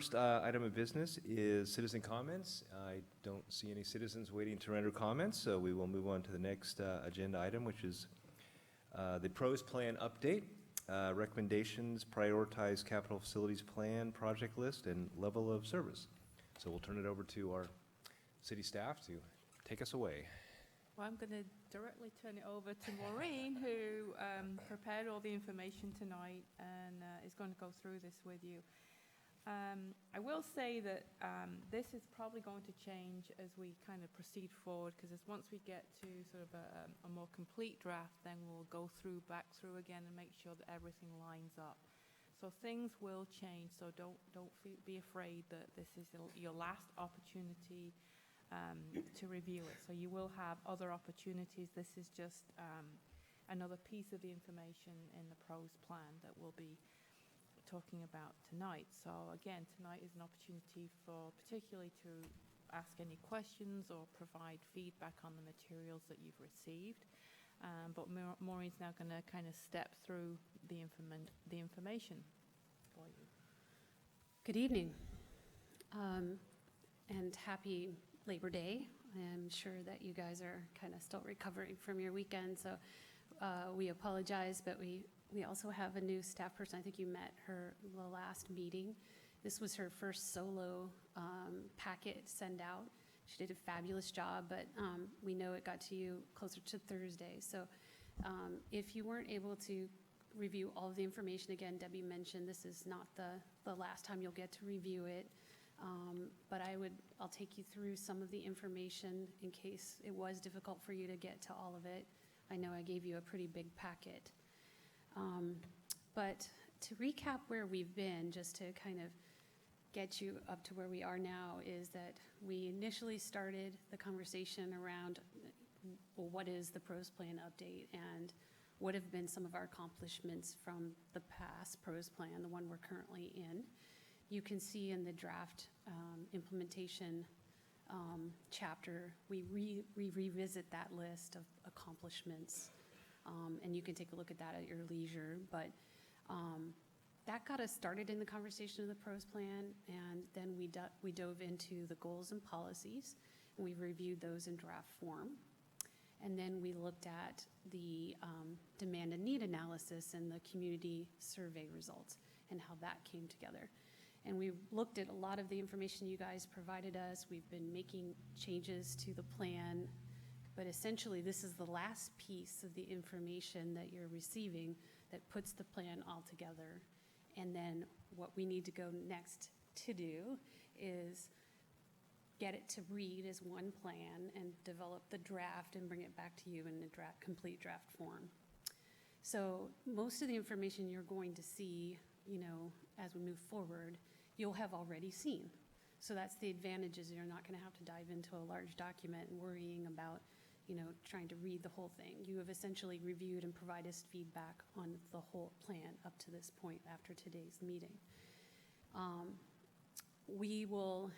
First item of business is citizen comments. I don't see any citizens waiting to render comments, so we will move on to the next agenda item, which is the PROS plan update, recommendations, prioritize capital facilities plan, project list, and level of service. So we'll turn it over to our city staff to take us away. Well, I'm going to directly turn it over to Maureen, who prepared all the information tonight and is going to go through this with you. I will say that this is probably going to change as we kind of proceed forward, because once we get to sort of a more complete draft, then we'll go back through again and make sure that everything lines up. So things will change, so don't be afraid that this is your last opportunity to review it. So you will have other opportunities. This is just another piece of the information in the PROS plan that we'll be talking about tonight. So again, tonight is an opportunity for particularly to ask any questions or provide feedback on the materials that you've received. But Maureen's now going to kind of step through the information for you. Good evening, and happy Labor Day. I'm sure that you guys are kind of still recovering from your weekend, so we apologize, but we also have a new staff person. I think you met her the last meeting. This was her first solo packet send out. She did a fabulous job, but we know it got to you closer to Thursday. So if you weren't able to review all of the information, again, Debbie mentioned this is not the last time you'll get to review it. But I'll take you through some of the information in case it was difficult for you to get to all of it. I know I gave you a pretty big packet. But to recap where we've been, just to kind of get you up to where we are now, is that we initially started the conversation around, well, what is the PROS plan update and what have been some of our accomplishments from the past PROS plan, the one we're currently in. You can see in the draft implementation chapter, we revisit that list of accomplishments. And you can take a look at that at your leisure. But that got us started in the conversation of the PROS plan, and then we dove into the goals and policies, and we reviewed those in draft form. And then we looked at the demand and need analysis and the community survey results and how that came together. And we looked at a lot of the information you guys provided us. We've been making changes to the plan. But essentially, this is the last piece of the information that you're receiving that puts the plan all together. And then what we need to go next to do is get it to read as one plan and develop the draft and bring it back to you in a complete draft form. So most of the information you're going to see, as we move forward, you'll have already seen. So that's the advantages. You're not going to have to dive into a large document and worrying about trying to read the whole thing. You have essentially reviewed and provided us feedback on the whole plan up to this point after today's meeting. We will,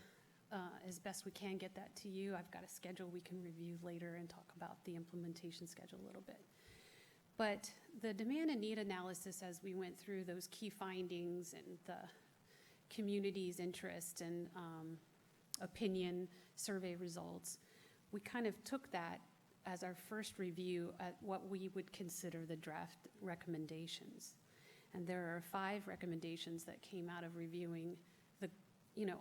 as best we can, get that to you. I've got a schedule we can review later and talk about the implementation schedule a little bit. But the demand and need analysis, as we went through those key findings and the community's interest and opinion survey results, we kind of took that as our first review at what we would consider the draft recommendations. And there are 5 recommendations that came out of reviewing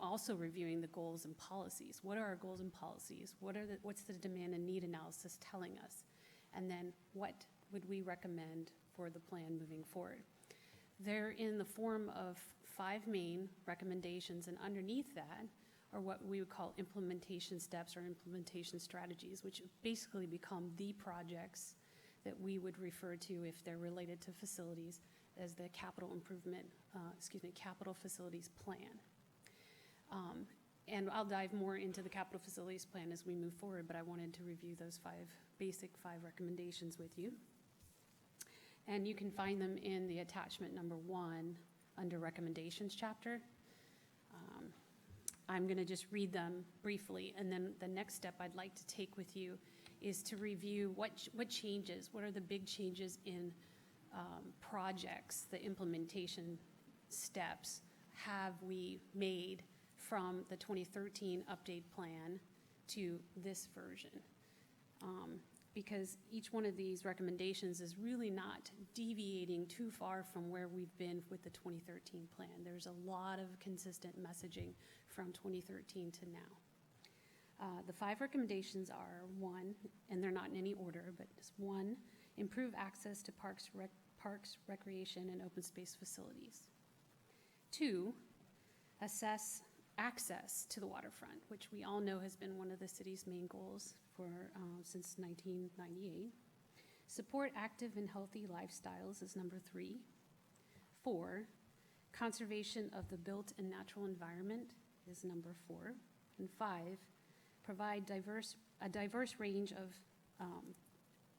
also reviewing the goals and policies. What are our goals and policies? What's the demand and need analysis telling us? And then what would we recommend for the plan moving forward? They're in the form of 5 main recommendations, and underneath that are what we would call implementation steps or implementation strategies, which basically become the projects that we would refer to, if they're related to facilities, as the capital facilities plan. And I'll dive more into the capital facilities plan as we move forward, but I wanted to review those 5 recommendations with you. And you can find them in the attachment number 1 under recommendations chapter. I'm going to just read them briefly, and then the next step I'd like to take with you is to review what changes, what are the big changes in projects, the implementation steps, have we made from the 2013 update plan to this version. Because each one of these recommendations is really not deviating too far from where we've been with the 2013 plan. There's a lot of consistent messaging from 2013 to now. The 5 recommendations are: 1, and they're not in any order, but just 1, improve access to parks, recreation, and open space facilities. 2, assess access to the waterfront, which we all know has been one of the city's main goals since 1998. Support active and healthy lifestyles is number 3. 4, conservation of the built and natural environment is number 4. And 5, provide a diverse range of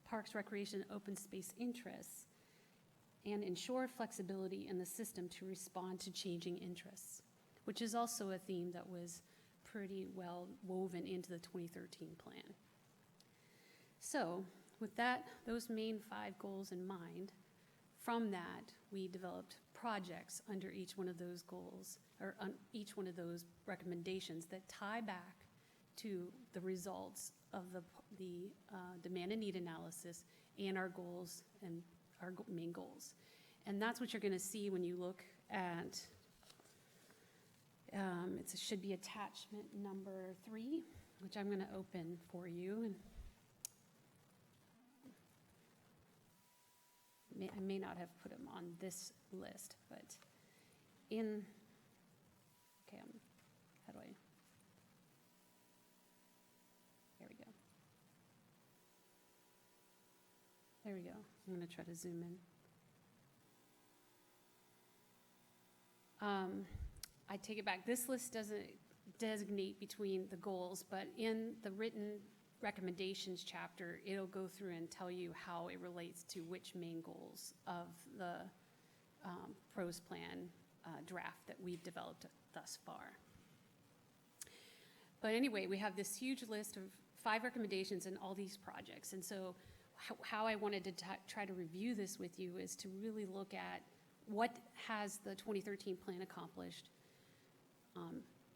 parks, recreation, and open space interests, and ensure flexibility in the system to respond to changing interests, which is also a theme that was pretty well woven into the 2013 plan. So with those main 5 goals in mind, from that, we developed projects under each one of those goals, or on each one of those recommendations that tie back to the results of the demand and need analysis and our goals and our main goals. And that's what you're going to see when you look at, it should be attachment number 3, which I'm going to open for you. And I may not have put them on this list, but how do I? There we go. There we go. I'm going to try to zoom in. I take it back. This list doesn't designate between the goals, but in the written recommendations chapter, it'll go through and tell you how it relates to which main goals of the PROS plan draft that we've developed thus far. But anyway, we have this huge list of 5 recommendations in all these projects. And so how I wanted to try to review this with you is to really look at what has the 2013 plan accomplished,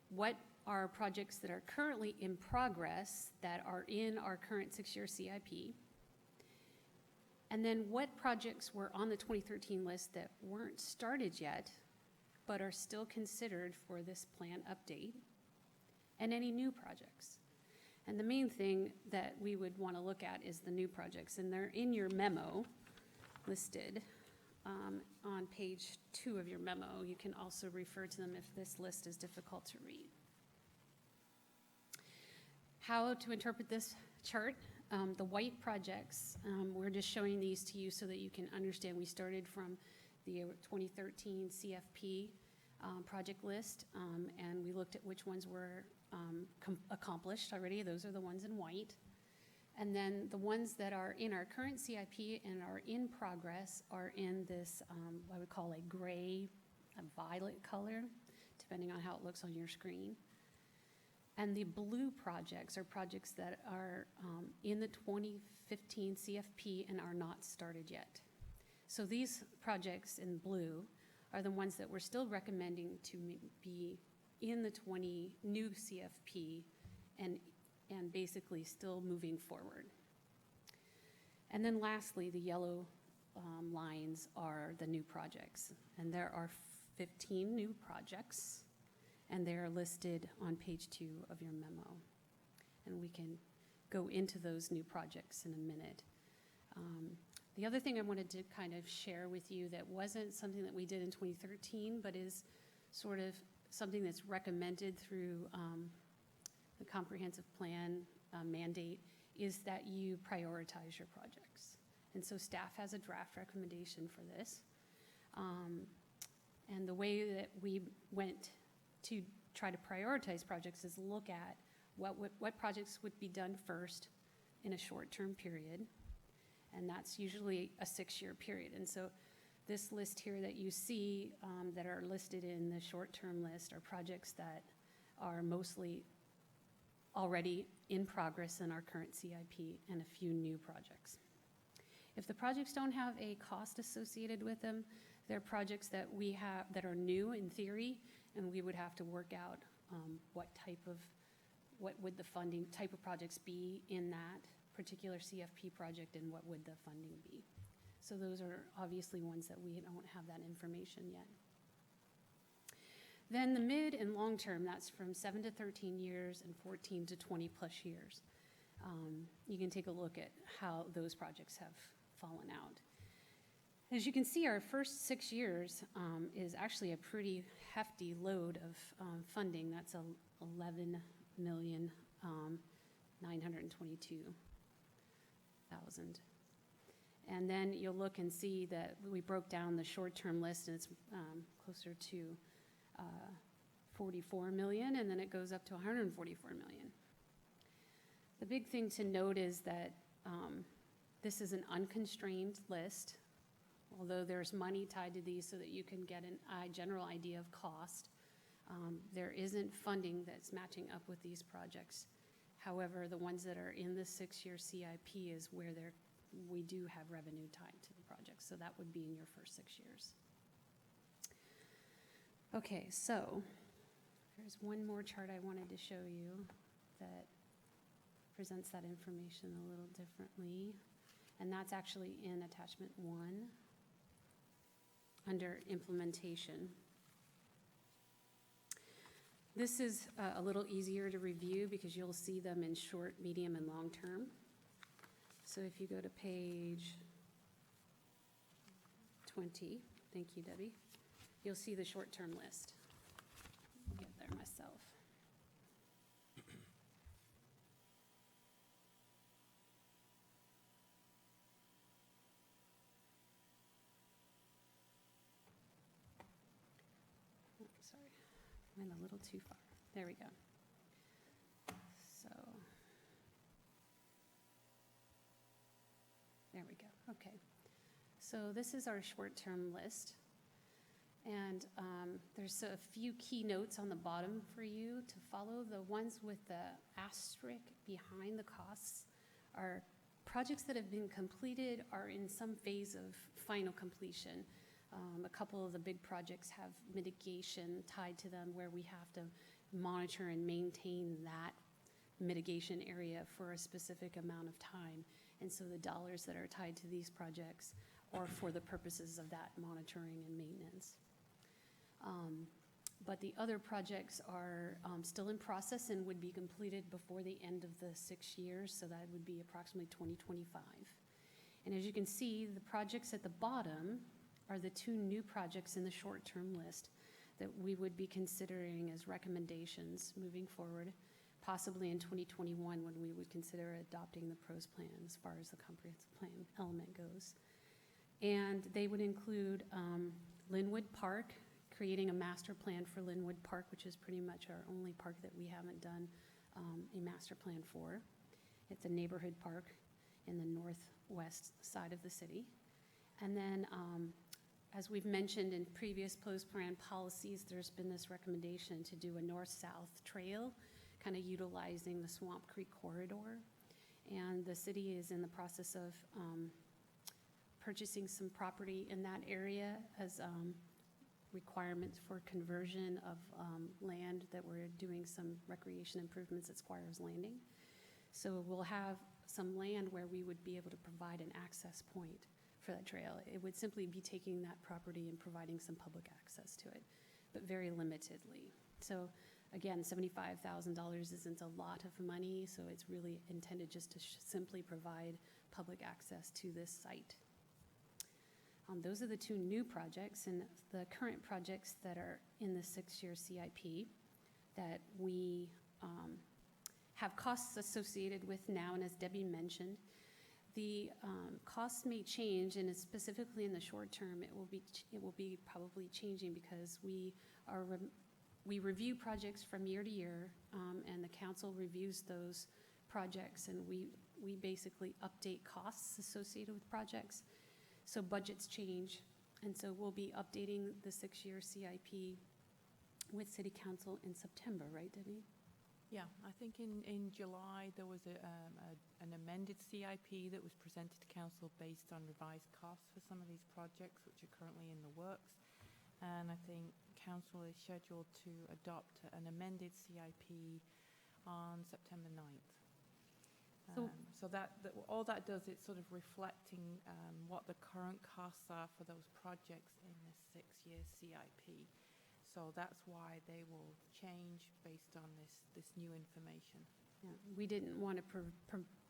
what are projects that are currently in progress that are in our current 6-year CIP, and then what projects were on the 2013 list that weren't started yet but are still considered for this plan update, and any new projects. And the main thing that we would want to look at is the new projects, and they're in your memo listed on page 2 of your memo. You can also refer to them if this list is difficult to read. How to interpret this chart? The white projects, we're just showing these to you so that you can understand. We started from the 2013 CFP project list, and we looked at which ones were accomplished already. Those are the ones in white. And then the ones that are in our current CIP and are in progress are in this, what we call a gray, a violet color, depending on how it looks on your screen. And the blue projects are projects that are in the 2015 CFP and are not started yet. So these projects in blue are the ones that we're still recommending to be in the new CFP and basically still moving forward. And then lastly, the yellow lines are the new projects. And there are 15 new projects, and they are listed on page 2 of your memo. And we can go into those new projects in a minute. The other thing I wanted to kind of share with you that wasn't something that we did in 2013, but is sort of something that's recommended through the comprehensive plan mandate, is that you prioritize your projects. And so staff has a draft recommendation for this. And the way that we went to try to prioritize projects is look at what projects would be done first in a short-term period. And that's usually a 6-year period. And so this list here that you see that are listed in the short-term list are projects that are mostly already in progress in our current CIP and a few new projects. If the projects don't have a cost associated with them, they're projects that we have that are new in theory and we would have to work out what would the funding, type of projects be in that particular CFP project, and what would the funding be. So those are obviously ones that we don't have that information yet. Then the mid and long term, that's from 7 to 13 years and 14 to 20 plus years. You can take a look at how those projects have fallen out. As you can see, our first 6 years is actually a pretty hefty load of funding. That's 11,922,000. And then you'll look and see that we broke down the short-term list, and it's closer to 44 million, and then it goes up to 144 million. The big thing to note is that this is an unconstrained list, although there's money tied to these so that you can get a general idea of cost. There isn't funding that's matching up with these projects. However, the ones that are in the 6-year CIP is where we do have revenue tied to the project, so that would be in your first 6 years. Okay, so there's one more chart I wanted to show you that presents that information a little differently, and that's actually in attachment 1 under implementation. This is a little easier to review because you'll see them in short, medium, and long term. So if you go to page 20, thank you, Debbie, you'll see the short-term list. I'll get there myself. Oh, sorry, I went a little too far. There we go. So, there we go. Okay. So this is our short-term list. And there's a few key notes on the bottom for you to follow. The ones with the asterisk behind the costs are projects that have been completed or in some phase of final completion. A couple of the big projects have mitigation tied to them where we have to monitor and maintain that mitigation area for a specific amount of time. And so the dollars that are tied to these projects are for the purposes of that monitoring and maintenance. But the other projects are still in process and would be completed before the end of the 6 years, so that would be approximately 2025. And as you can see, the projects at the bottom are the 2 new projects in the short-term list that we would be considering as recommendations moving forward, possibly in 2021 when we would consider adopting the PROS plan as far as the comprehensive plan element goes. And they would include Linwood Park, creating a master plan for Linwood Park, which is pretty much our only park that we haven't done a master plan for. It's a neighborhood park in the northwest side of the city. And then, as we've mentioned in previous post-plan policies, there's been this recommendation to do a north-south trail, kind of utilizing the Swamp Creek corridor. And the city is in the process of purchasing some property in that area as requirements for conversion of land that we're doing some recreation improvements at Squires Landing. So we'll have some land where we would be able to provide an access point for that trail. It would simply be taking that property and providing some public access to it, but very limitedly. So again, $75,000 isn't a lot of money, so it's really intended just to simply provide public access to this site. Those are the 2 new projects, and the current projects that are in the 6-year CIP that we have costs associated with now, and as Debbie mentioned, the costs may change, and specifically in the short term, it will be probably changing because we review projects from year to year, and the council reviews those projects, and we basically update costs associated with projects. So budgets change, and so we'll be updating the 6-year CIP with City Council in September, right, Debbie? Yeah, I think in July there was an amended CIP that was presented to Council based on revised costs for some of these projects, which are currently in the works. And I think council is scheduled to adopt an amended CIP on September 9th. So- So all that does, it's sort of reflecting what the current costs are for those projects in the 6-year CIP. So that's why they will change based on this new information. Yeah, we didn't want to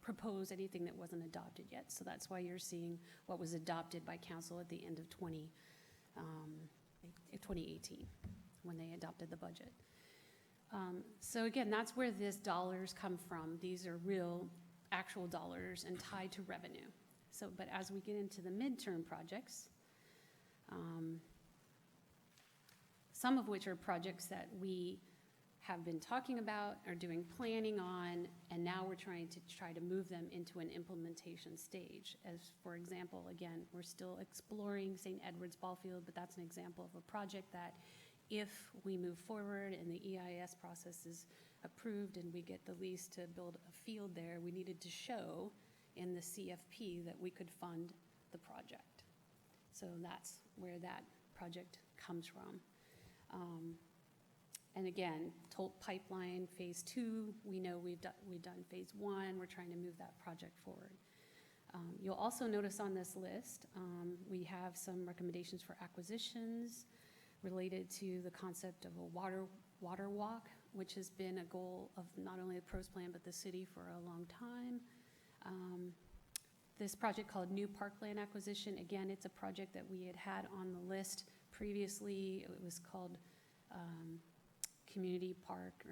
propose anything that wasn't adopted yet, so that's why you're seeing what was adopted by council at the end of 2018, when they adopted the budget. So again, that's where these dollars come from. These are real, actual dollars and tied to revenue. So, but as we get into the midterm projects, some of which are projects that we have been talking about, are doing planning on, and now we're trying to move them into an implementation stage. As for example, again, we're still exploring St. Edward's Ball Field, but that's an example of a project that if we move forward and the EIS process is approved and we get the lease to build a field there, we needed to show in the CFP that we could fund the project. So that's where that project comes from. And again, Tolt Pipeline Phase 2, we know we've done Phase 1. We're trying to move that project forward. You'll also notice on this list, we have some recommendations for acquisitions related to the concept of a water walk, which has been a goal of not only the PROS plan, but the city for a long time. This project called New Parkland Acquisition, again, it's a project that we had on the list previously. It was called community park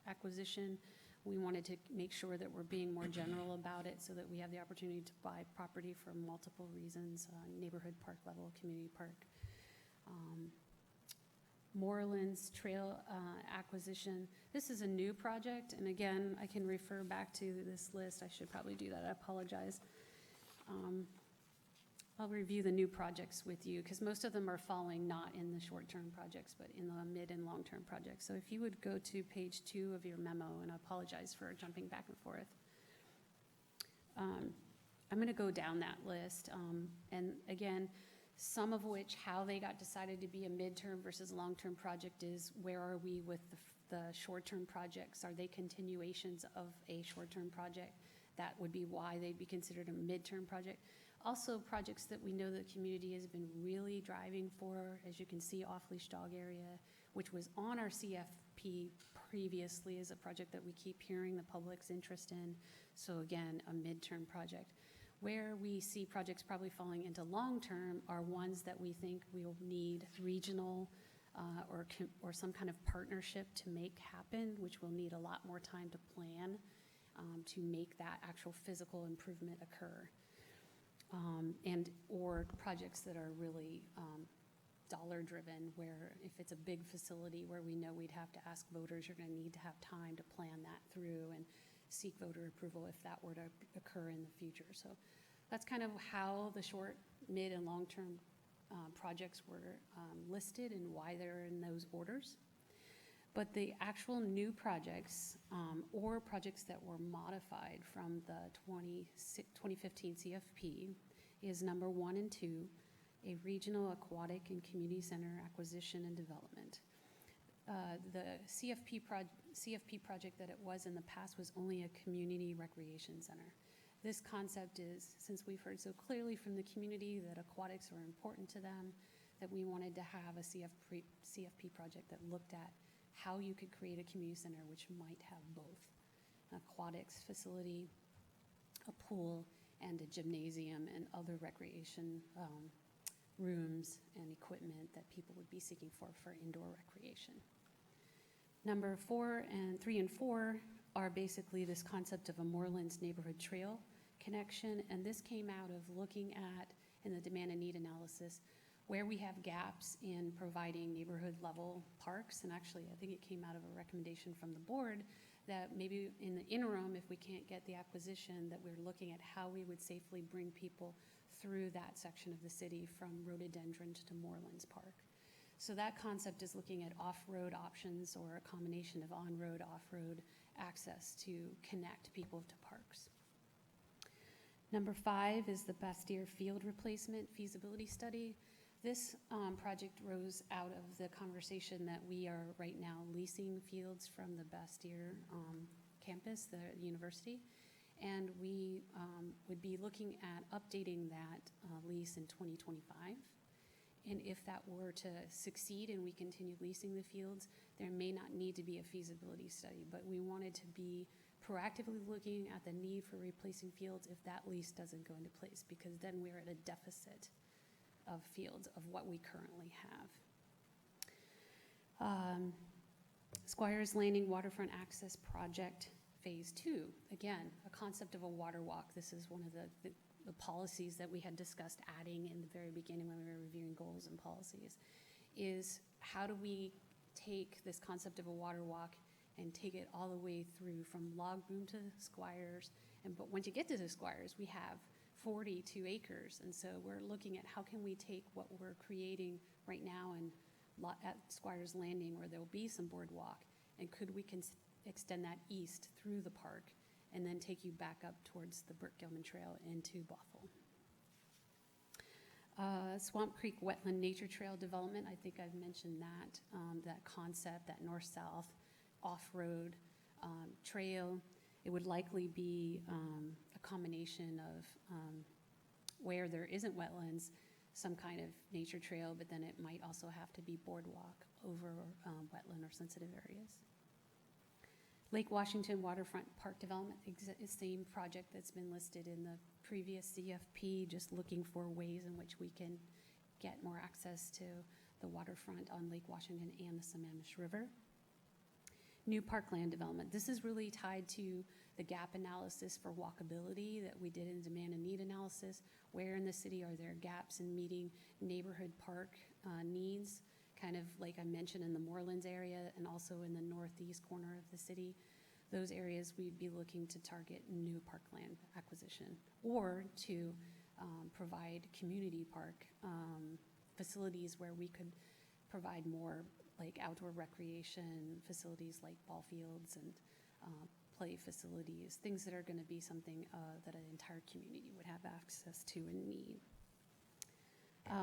acquisition. We wanted to make sure that we're being more general about it so that we have the opportunity to buy property for multiple reasons, neighborhood park level, community park. Moorlands Trail acquisition. This is a new project, and again, I can refer back to this list. I should probably do that. I apologize. I'll review the new projects with you because most of them are falling not in the short-term projects, but in the mid and long-term projects. So if you would go to page 2 of your memo, and I apologize for jumping back and forth. I'm going to go down that list, and again, some of which, how they got decided to be a midterm versus long-term project is where are we with the short-term projects? Are they continuations of a short-term project? That would be why they'd be considered a midterm project. Also, projects that we know the community has been really driving for, as you can see, off-leash dog area, which was on our CFP previously, is a project that we keep hearing the public's interest in. So again, a midterm project. Where we see projects probably falling into long-term are ones that we think we'll need regional or some kind of partnership to make happen, which will need a lot more time to plan to make that actual physical improvement occur. And or projects that are really dollar-driven, where if it's a big facility where we know we'd have to ask voters, you're going to need to have time to plan that through and seek voter approval if that were to occur in the future. So that's kind of how the short, mid, and long-term projects were listed and why they're in those orders. But the actual new projects or projects that were modified from the 2015 CFP is number 1 and 2, a regional aquatic and community center acquisition and development. The CFP project that it was in the past was only a community recreation center. This concept is, since we've heard so clearly from the community that aquatics are important to them, that we wanted to have a CFP project that looked at how you could create a community center which might have both an aquatics facility, a pool, and a gymnasium and other recreation rooms and equipment that people would be seeking for indoor recreation. Number 3 and 4 are basically this concept of a Moorlands neighborhood trail connection, and this came out of looking at, in the demand and need analysis, where we have gaps in providing neighborhood level parks. And actually, I think it came out of a recommendation from the board that maybe in the interim, if we can't get the acquisition, that we're looking at how we would safely bring people through that section of the city from Rhododendron to Moorlands Park. So that concept is looking at off-road options or a combination of on-road, off-road access to connect people to parks. Number 5 is the Bastyr Field Replacement Feasibility Study. This project rose out of the conversation that we are right now leasing fields from the Bastyr campus, the university, and we would be looking at updating that lease in 2025. And if that were to succeed and we continue leasing the fields, there may not need to be a feasibility study, but we wanted to be proactively looking at the need for replacing fields if that lease doesn't go into place, because then we're at a deficit of fields of what we currently have. Squires Landing Waterfront Access Project Phase 2. Again, a concept of a water walk. This is one of the policies that we had discussed adding in the very beginning when we were reviewing goals and policies, is how do we take this concept of a water walk and take it all the way through from Log Boom to Squires. But once you get to the Squires, we have 42 acres. And so we're looking at how can we take what we're creating right now at Squires Landing, where there'll be some boardwalk, and could we extend that east through the park and then take you back up towards the Burke-Gilman Trail into Bothell. Swamp Creek Wetland Nature Trail Development, I think I've mentioned that, that concept, that north-south off-road trail. It would likely be a combination of where there isn't wetlands, some kind of nature trail, but then it might also have to be boardwalk over wetland or sensitive areas. Lake Washington Waterfront Park Development, same project that's been listed in the previous CFP, just looking for ways in which we can get more access to the waterfront on Lake Washington and the Sammamish River. New parkland development. This is really tied to the gap analysis for walkability that we did in demand and need analysis. Where in the city are there gaps in meeting neighborhood park needs? Kind of like I mentioned in the Moorlands area and also in the northeast corner of the city. Those areas we'd be looking to target new parkland acquisition or to provide community park facilities where we could provide more like outdoor recreation facilities like ball fields and play facilities, things that are going to be something that an entire community would have access to and need.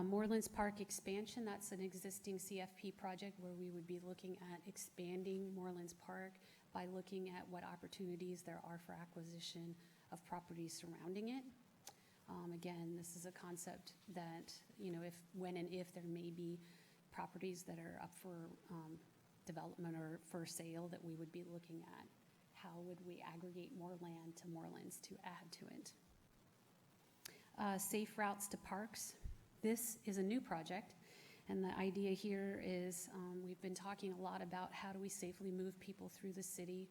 Moorlands Park expansion, that's an existing CFP project where we would be looking at expanding Moorlands Park by looking at what opportunities there are for acquisition of properties surrounding it. Again, this is a concept that, you know, when and if there may be properties that are up for development or for sale that we would be looking at. How would we aggregate more land to Moorlands to add to it? Safe routes to parks. This is a new project, and the idea here is we've been talking a lot about how do we safely move people through the city.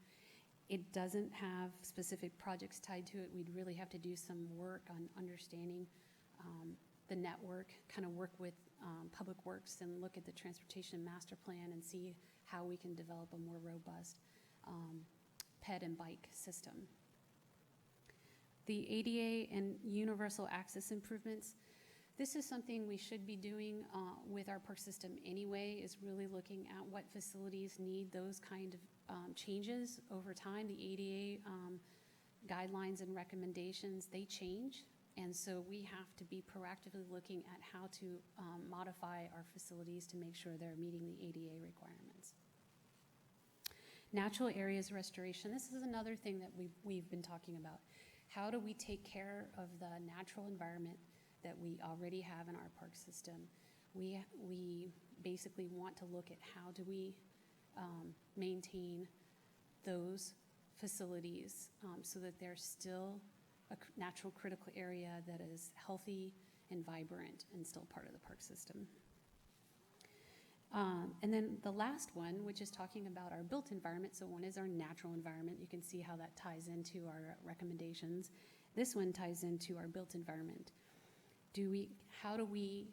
It doesn't have specific projects tied to it. We'd really have to do some work on understanding the network, kind of work with Public Works and look at the transportation master plan and see how we can develop a more robust ped and bike system. The ADA and universal access improvements. This is something we should be doing with our park system anyway, is really looking at what facilities need those kind of changes over time. The ADA guidelines and recommendations, they change. And so we have to be proactively looking at how to modify our facilities to make sure they're meeting the ADA requirements. Natural areas restoration. This is another thing that we've been talking about. How do we take care of the natural environment that we already have in our park system? We basically want to look at how do we maintain those facilities so that they're still a natural critical area that is healthy and vibrant and still part of the park system. And then the last one, which is talking about our built environment. So one is our natural environment. You can see how that ties into our recommendations. This one ties into our built environment. How do we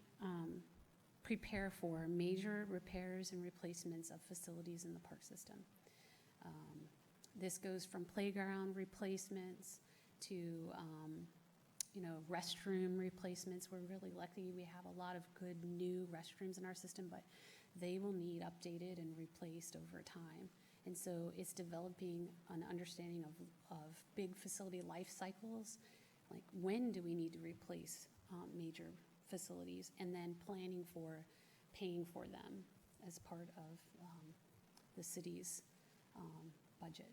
prepare for major repairs and replacements of facilities in the park system? This goes from playground replacements to restroom replacements. We're really lucky we have a lot of good new restrooms in our system, but they will need updated and replaced over time. And so it's developing an understanding of big facility life cycles, like when do we need to replace major facilities, and then planning for paying for them as part of the city's budget.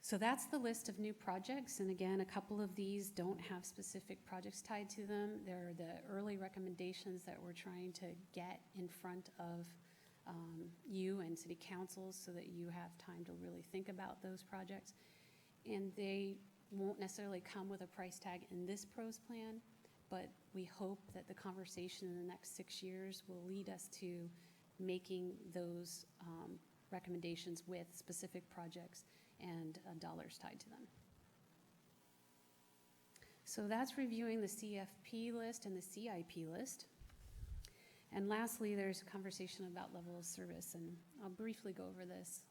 So that's the list of new projects, and again, a couple of these don't have specific projects tied to them. They're the early recommendations that we're trying to get in front of you and city councils so that you have time to really think about those projects. And they won't necessarily come with a price tag in this PROS plan, but we hope that the conversation in the next 6 years will lead us to making those recommendations with specific projects and dollars tied to them. So that's reviewing the CFP list and the CIP list. And lastly, there's a conversation about level of service, and I'll briefly go over this.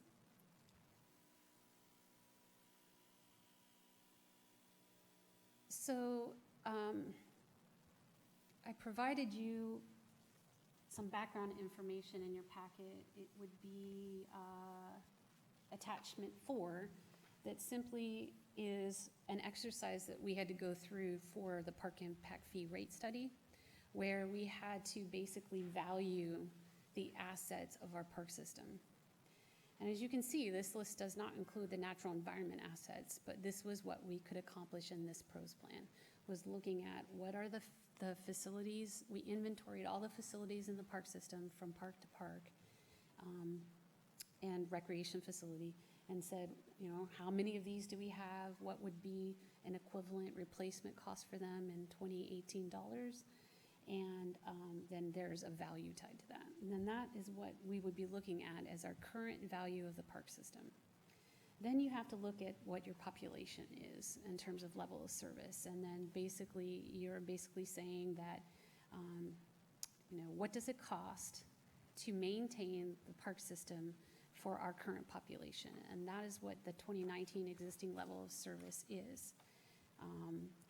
So I provided you some background information in your packet. It would be attachment 4 that simply is an exercise that we had to go through for the park impact fee rate study, where we had to basically value the assets of our park system. And as you can see, this list does not include the natural environment assets, but this was what we could accomplish in this PROS plan, was looking at what are the facilities. We inventoried all the facilities in the park system from park to park and recreation facility, and said, you know, how many of these do we have? What would be an equivalent replacement cost for them in 2018 dollars? And then there's a value tied to that. And then that is what we would be looking at as our current value of the park system. Then you have to look at what your population is in terms of level of service. And then basically, you're basically saying that, you know, what does it cost to maintain the park system for our current population? And that is what the 2019 existing level of service is,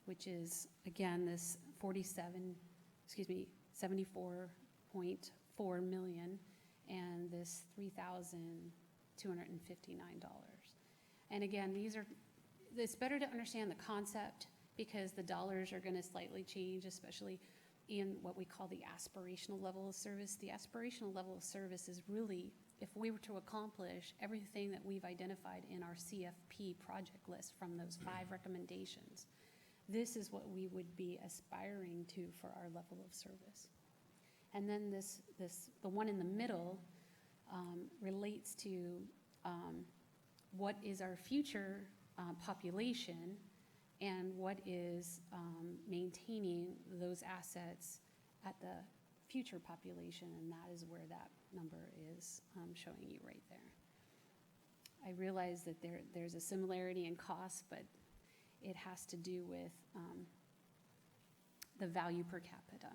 which is, again, this 74.4 million and this $3,259. And again, it's better to understand the concept because the dollars are going to slightly change, especially in what we call the aspirational level of service. The aspirational level of service is really, if we were to accomplish everything that we've identified in our CFP project list from those 5 recommendations, this is what we would be aspiring to for our level of service. And then the one in the middle relates to what is our future population and what is maintaining those assets at the future population, and that is where that number is showing you right there. I realize that there's a similarity in cost, but it has to do with the value per capita.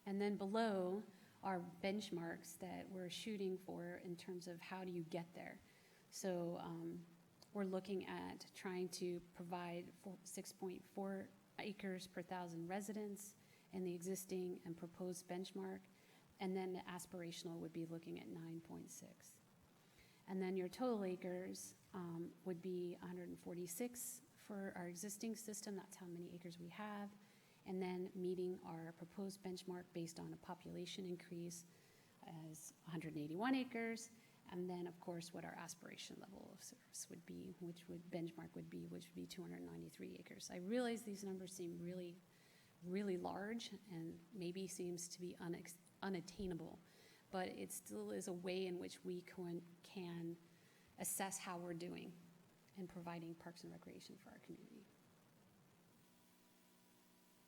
And then below are benchmarks that we're shooting for in terms of how do you get there. So we're looking at trying to provide 6.4 acres per 1,000 residents in the existing and proposed benchmark, and then the aspirational would be looking at 9.6. And then your total acres would be 146 for our existing system. That's how many acres we have. And then meeting our proposed benchmark based on a population increase as 181 acres. And then, of course, what our aspiration level of service would be, which would 293 acres. I realize these numbers seem really, really large and maybe seems to be unattainable, but it still is a way in which we can assess how we're doing in providing parks and recreation for our community.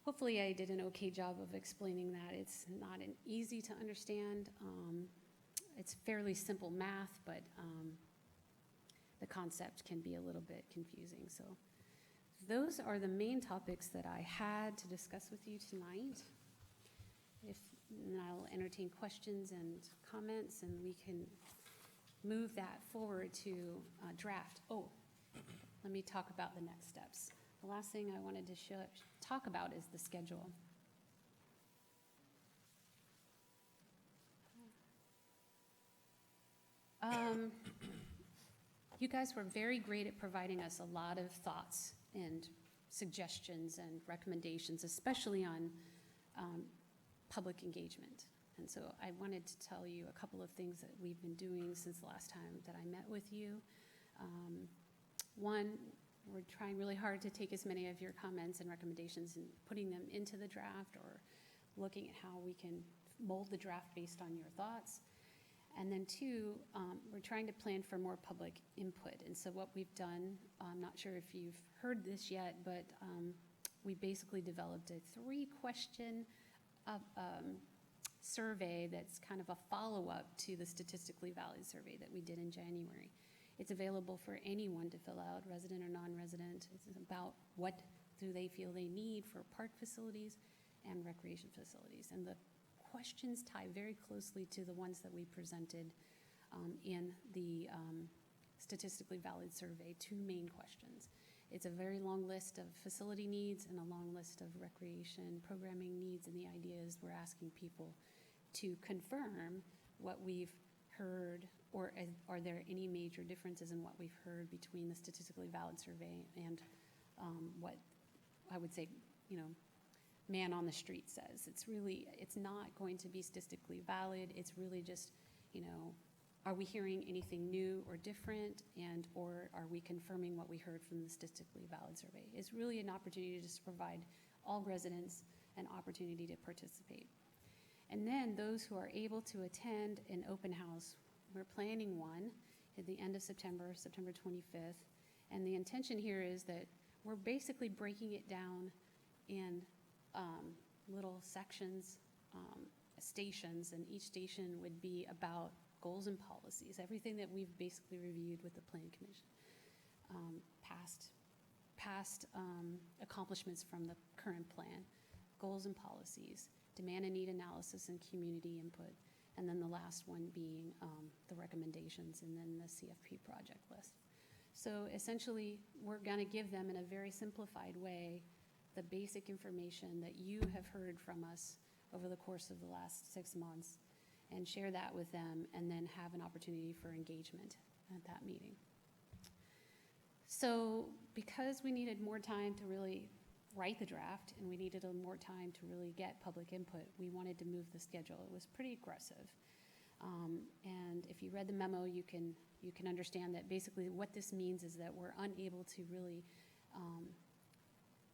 Hopefully I did an okay job of explaining that. It's not an easy to understand. It's fairly simple math, but the concept can be a little bit confusing. So those are the main topics that I had to discuss with you tonight. And I'll entertain questions and comments, and we can move that forward to draft. Oh, let me talk about the next steps. The last thing I wanted to talk about is the schedule. you guys were very great at providing us a lot of thoughts and suggestions and recommendations, especially on public engagement. And so I wanted to tell you a couple of things that we've been doing since the last time that I met with you. One, we're trying really hard to take as many of your comments and recommendations and putting them into the draft, or looking at how we can mold the draft based on your thoughts. And then two, we're trying to plan for more public input. And so what we've done, I'm not sure if you've heard this yet, but we basically developed a 3-question survey that's kind of a follow-up to the statistically valid survey that we did in January. It's available for anyone to fill out, resident or non-resident. It's about what do they feel they need for park facilities and recreation facilities. And the questions tie very closely to the ones that we presented in the statistically valid survey, 2 main questions. It's a very long list of facility needs and a long list of recreation programming needs, and the idea is we're asking people to confirm what we've heard, or are there any major differences in what we've heard between the statistically valid survey and what I would say, man on the street says. It's not going to be statistically valid. It's really just, are we hearing anything new or different, and or are we confirming what we heard from the statistically valid survey? It's really an opportunity to just provide all residents an opportunity to participate. And then those who are able to attend an open house, we're planning one at the end of September, September 25th. And the intention here is that we're basically breaking it down in little sections, stations, and each station would be about goals and policies, everything that we've basically reviewed with the Plan Commission, past accomplishments from the current plan, goals and policies, demand and need analysis and community input, and then the last one being the recommendations, and then the CFP project list. So essentially, we're going to give them in a very simplified way the basic information that you have heard from us over the course of the last 6 months, and share that with them, and then have an opportunity for engagement at that meeting. So because we needed more time to really write the draft, and we needed more time to really get public input, we wanted to move the schedule. It was pretty aggressive. And if you read the memo, you can understand that basically what this means is that we're unable to really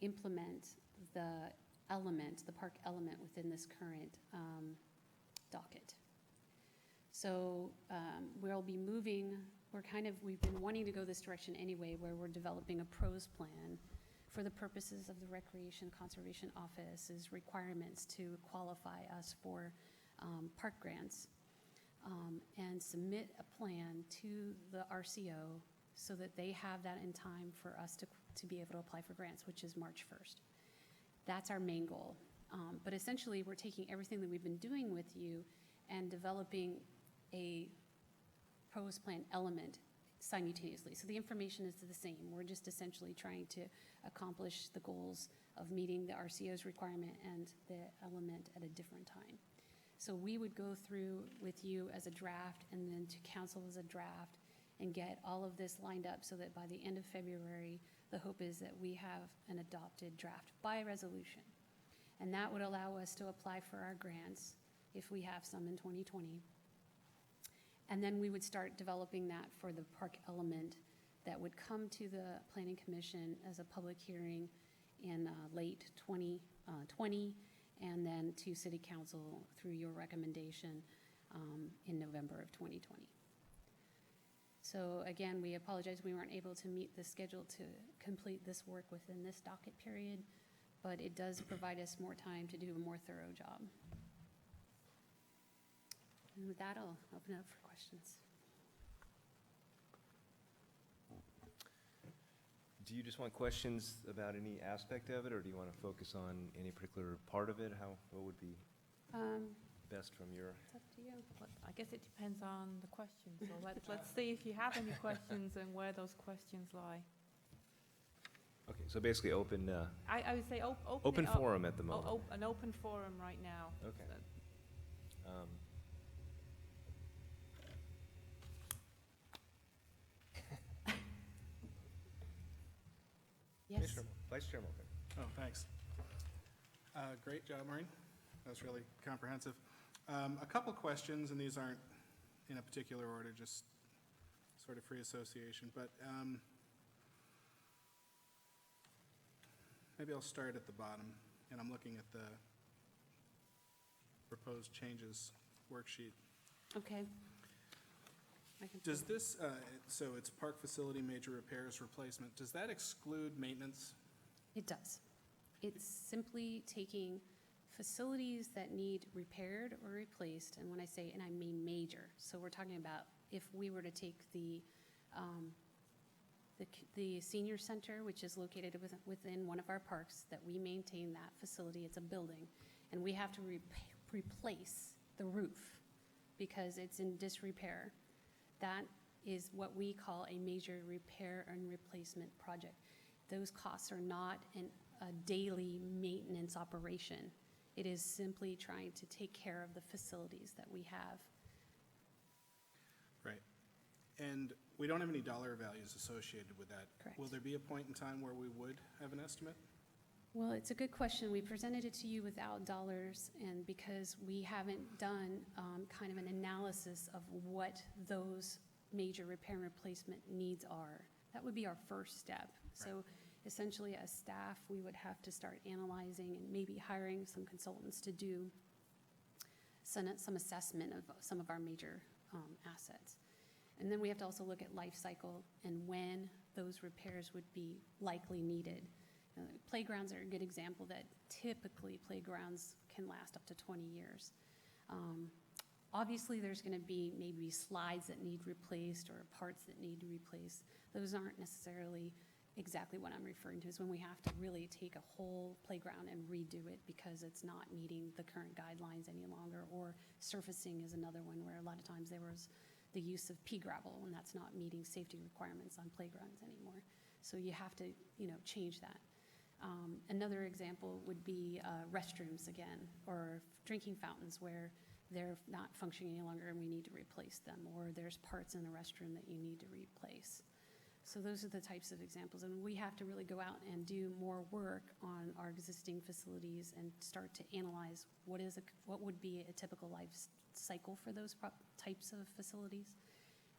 implement the park element within this current docket. So we'll be moving, we've been wanting to go this direction anyway, where we're developing a pros plan for the purposes of the Recreation Conservation Office's requirements to qualify us for park grants, and submit a plan to the RCO so that they have that in time for us to be able to apply for grants, which is March 1st. That's our main goal. But essentially, we're taking everything that we've been doing with you and developing a pros plan element simultaneously. So the information is the same. We're just essentially trying to accomplish the goals of meeting the RCO's requirement and the element at a different time. So we would go through with you as a draft, and then to council as a draft, and get all of this lined up so that by the end of February, the hope is that we have an adopted draft by resolution. And that would allow us to apply for our grants if we have some in 2020. And then we would start developing that for the park element that would come to the Planning Commission as a public hearing in late 2020, and then to City Council through your recommendation in November of 2020. So again, we apologize we weren't able to meet the schedule to complete this work within this docket period, but it does provide us more time to do a more thorough job. And with that, I'll open it up for questions. Do you just want questions about any aspect of it, or do you want to focus on any particular part of it? What would be best from your? It's up to you. Well, I guess it depends on the questions. So let's see if you have any questions and where those questions lie. Okay, so basically open. I would say open it up. forum at the moment. An open forum right now. Okay. Vice Chair Morgan. Oh, thanks. Great job, Maureen. That was really comprehensive. A couple questions, and these aren't in a particular order, just sort of free association, but maybe I'll start at the bottom, and I'm looking at the proposed changes worksheet. Okay. I can- Does this, so it's park facility major repairs replacement, does that exclude maintenance? It does. It's simply taking facilities that need repaired or replaced, and when I say, and I mean major, so we're talking about if we were to take the senior center, which is located within one of our parks, that we maintain that facility, it's a building, and we have to replace the roof because it's in disrepair. That is what we call a major repair and replacement project. Those costs are not a daily maintenance operation. It is simply trying to take care of the facilities that we have. Right. And we don't have any dollar values associated with that. Correct. Will there be a point in time where we would have an estimate? Well, it's a good question. We presented it to you without dollars, and because we haven't done kind of an analysis of what those major repair and replacement needs are. That would be our first step. So essentially, as staff, we would have to start analyzing and maybe hiring some consultants to do some assessment of some of our major assets. And then we have to also look at life cycle and when those repairs would be likely needed. Playgrounds are a good example that typically playgrounds can last up to 20 years. Obviously, there's going to be maybe slides that need replaced or parts that need to replace. Those aren't necessarily exactly what I'm referring to, is when we have to really take a whole playground and redo it because it's not meeting the current guidelines any longer, or surfacing is another one where a lot of times there was the use of pea gravel, and that's not meeting safety requirements on playgrounds anymore. So you have to, change that. Another example would be restrooms again, or drinking fountains where they're not functioning any longer and we need to replace them, or there's parts in the restroom that you need to replace. So those are the types of examples, and we have to really go out and do more work on our existing facilities and start to analyze what would be a typical life cycle for those types of facilities,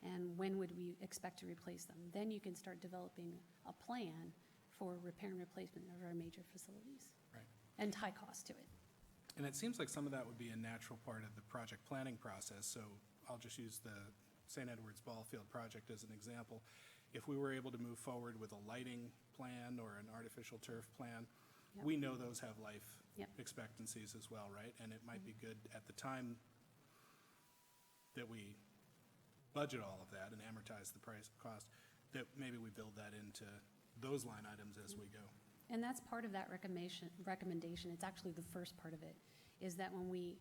and when would we expect to replace them. Then you can start developing a plan for repair and replacement of our major facilities. Right. And tie cost to it. And it seems like some of that would be a natural part of the project planning process. So I'll just use the St. Edward's Ball Field project as an example. If we were able to move forward with a lighting plan or an artificial turf plan, Yep. we know those have life Yep. expectancies as well, right? And it might be good at the time that we budget all of that and amortize the price cost, that maybe we build that into those line items as we go. And that's part of that recommendation. It's actually the first part of it, is that when we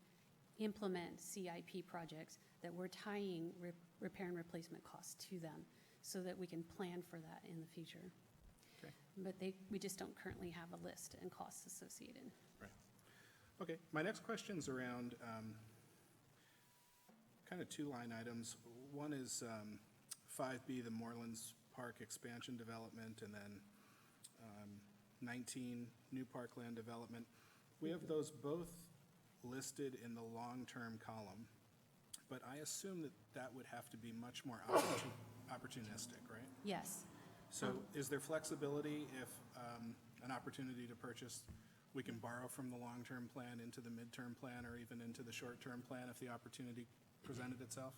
implement CIP projects, that we're tying repair and replacement costs to them so that we can plan for that in the future. Okay. But we just don't currently have a list and costs associated. Right. Okay, my next question's around kind of two line items. One is 5B, the Morelands Park expansion development, and then 19, new parkland development. We have those both listed in the long-term column, but I assume that would have to be much more opportunistic, right? Yes. So is there flexibility if an opportunity to purchase, we can borrow from the long-term plan into the midterm plan or even into the short-term plan if the opportunity presented itself?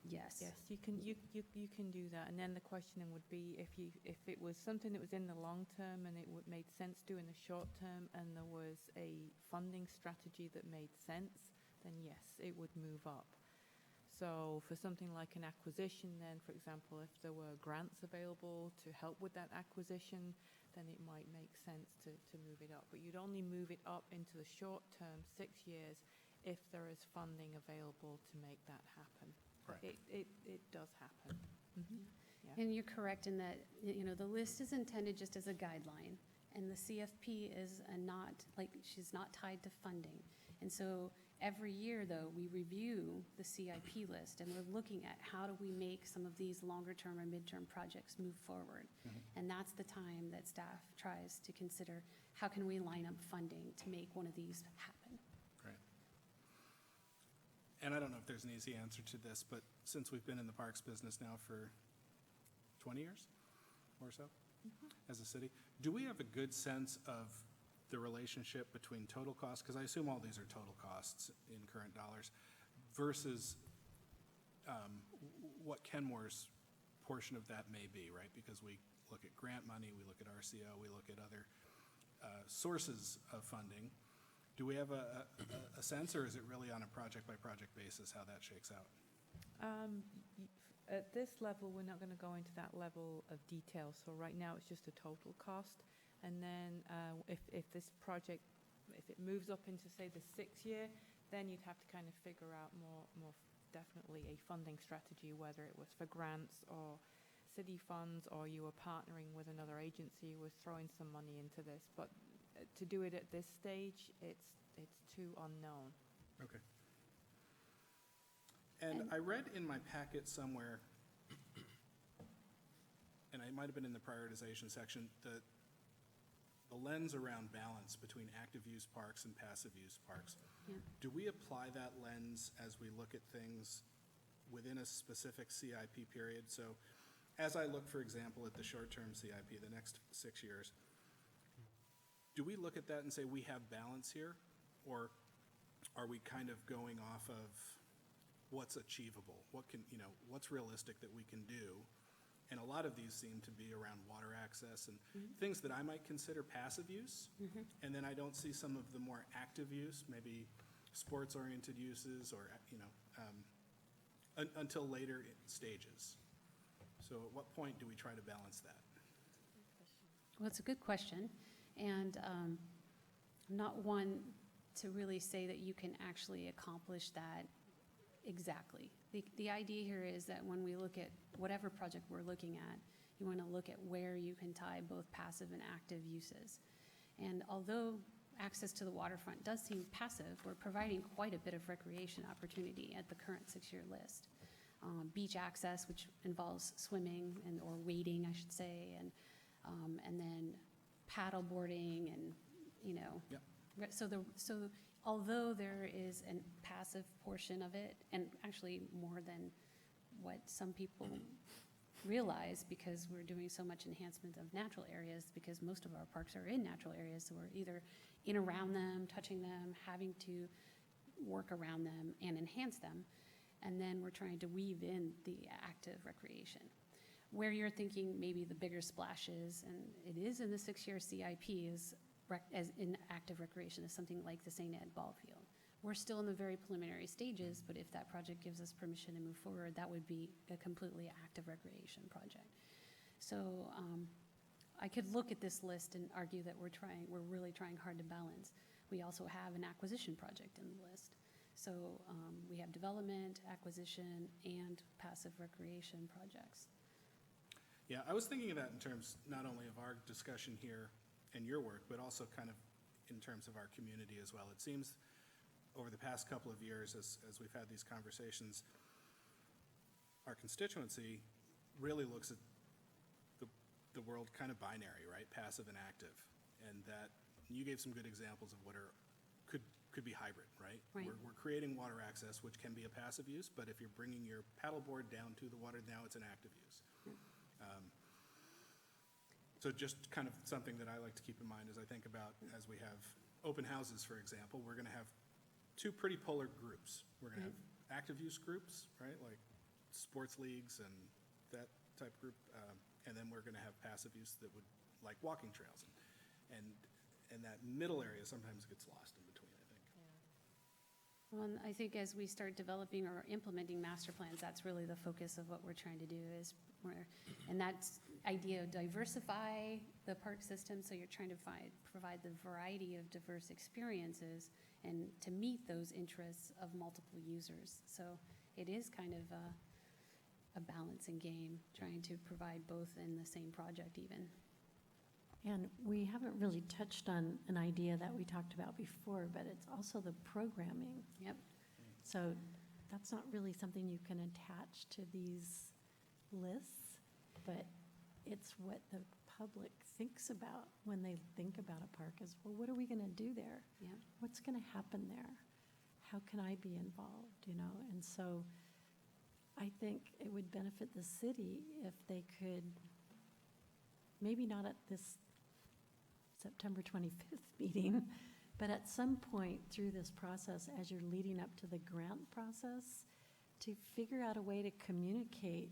Yes. Yes, you can do that. And then the questioning would be if it was something that was in the long term and it made sense to in the short term, and there was a funding strategy that made sense, then yes, it would move up. So for something like an acquisition, then, for example, if there were grants available to help with that acquisition, then it might make sense to move it up. But you'd only move it up into the short term, 6 years, if there is funding available to make that happen. Right. It does happen. Mm-hmm. Yeah. And you're correct in that, the list is intended just as a guideline, and the CFP is she's not tied to funding. And so Every year, though, we review the CIP list, and we're looking at how do we make some of these longer-term or midterm projects move forward. And that's the time that staff tries to consider, how can we line up funding to make one of these happen? Great. And I don't know if there's an easy answer to this, but since we've been in the parks business now for 20 years or so as a city, do we have a good sense of the relationship between total costs, because I assume all these are total costs in current dollars, versus what Kenmore's portion of that may be, right? Because we look at grant money, we look at RCO, we look at other sources of funding. Do we have a sense, or is it really on a project-by-project basis how that shakes out? At this level, we're not going to go into that level of detail. So right now, it's just a total cost. And then if this project, if it moves up into, say, the 6th year, then you'd have to kind of figure out more definitely a funding strategy, whether it was for grants or city funds, or you were partnering with another agency who was throwing some money into this. But to do it at this stage, it's too unknown. Okay. And I read in my packet somewhere, and it might have been in the prioritization section, the lens around balance between active use parks and passive use parks. Yeah. Do we apply that lens as we look at things within a specific CIP period? So as I look, for example, at the short-term CIP, the next 6 years, do we look at that and say we have balance here? Or are we kind of going off of what's achievable? What's realistic that we can do? And a lot of these seem to be around water access and things that I might consider passive use. And then I don't see some of the more active use, maybe sports-oriented uses, or, until later stages. So at what point do we try to balance that? Well, it's a good question, and I'm not one to really say that you can actually accomplish that exactly. The idea here is that when we look at whatever project we're looking at, you want to look at where you can tie both passive and active uses. And although access to the waterfront does seem passive, we're providing quite a bit of recreation opportunity at the current 6-year list. Beach access, which involves swimming or wading, I should say, and then paddle boarding, and Yep. So although there is a passive portion of it, and actually more than what some people realize, because we're doing so much enhancement of natural areas, because most of our parks are in natural areas, so we're either in around them, touching them, having to work around them and enhance them, and then we're trying to weave in the active recreation. Where you're thinking maybe the bigger splashes, and it is in the 6-year CIP, is as in active recreation, is something like the St. Ed ball field. We're still in the very preliminary stages, but if that project gives us permission to move forward, that would be a completely active recreation project. So I could look at this list and argue that we're really trying hard to balance. We also have an acquisition project in the list. So we have development, acquisition, and passive recreation projects. Yeah, I was thinking of that in terms not only of our discussion here and your work, but also kind of in terms of our community as well. It seems over the past couple of years, as we've had these conversations, our constituency really looks at the world kind of binary, right? Passive and active. And that you gave some good examples of what could be hybrid, right? Right. We're creating water access, which can be a passive use, but if you're bringing your paddleboard down to the water, now it's an active use. So just kind of something that I like to keep in mind as I think about, as we have open houses, for example, we're going to have two pretty polar groups. We're going to have active use groups, right, like sports leagues and that type of group, and then we're going to have passive use that would, like walking trails. And that middle area sometimes gets lost in between, I think. Well, and I think as we start developing or implementing master plans, that's really the focus of what we're trying to do, and that's idea of diversify the park system, so you're trying to provide the variety of diverse experiences and to meet those interests of multiple users. So it is kind of a balancing game, trying to provide both in the same project even. And we haven't really touched on an idea that we talked about before, but it's also the programming. Yep. So that's not really something you can attach to these lists, but it's what the public thinks about when they think about a park is, well, what are we going to do there? Yep. What's going to happen there? How can I be involved, you know? And so I think it would benefit the city if they could, maybe not at this September 25th meeting, but at some point through this process, as you're leading up to the grant process, to figure out a way to communicate,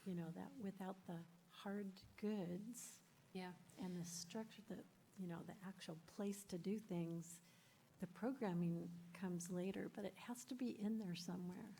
you know, that without the hard goods Yeah. and the structure, you know, the actual place to do things, the programming comes later, but it has to be in there somewhere.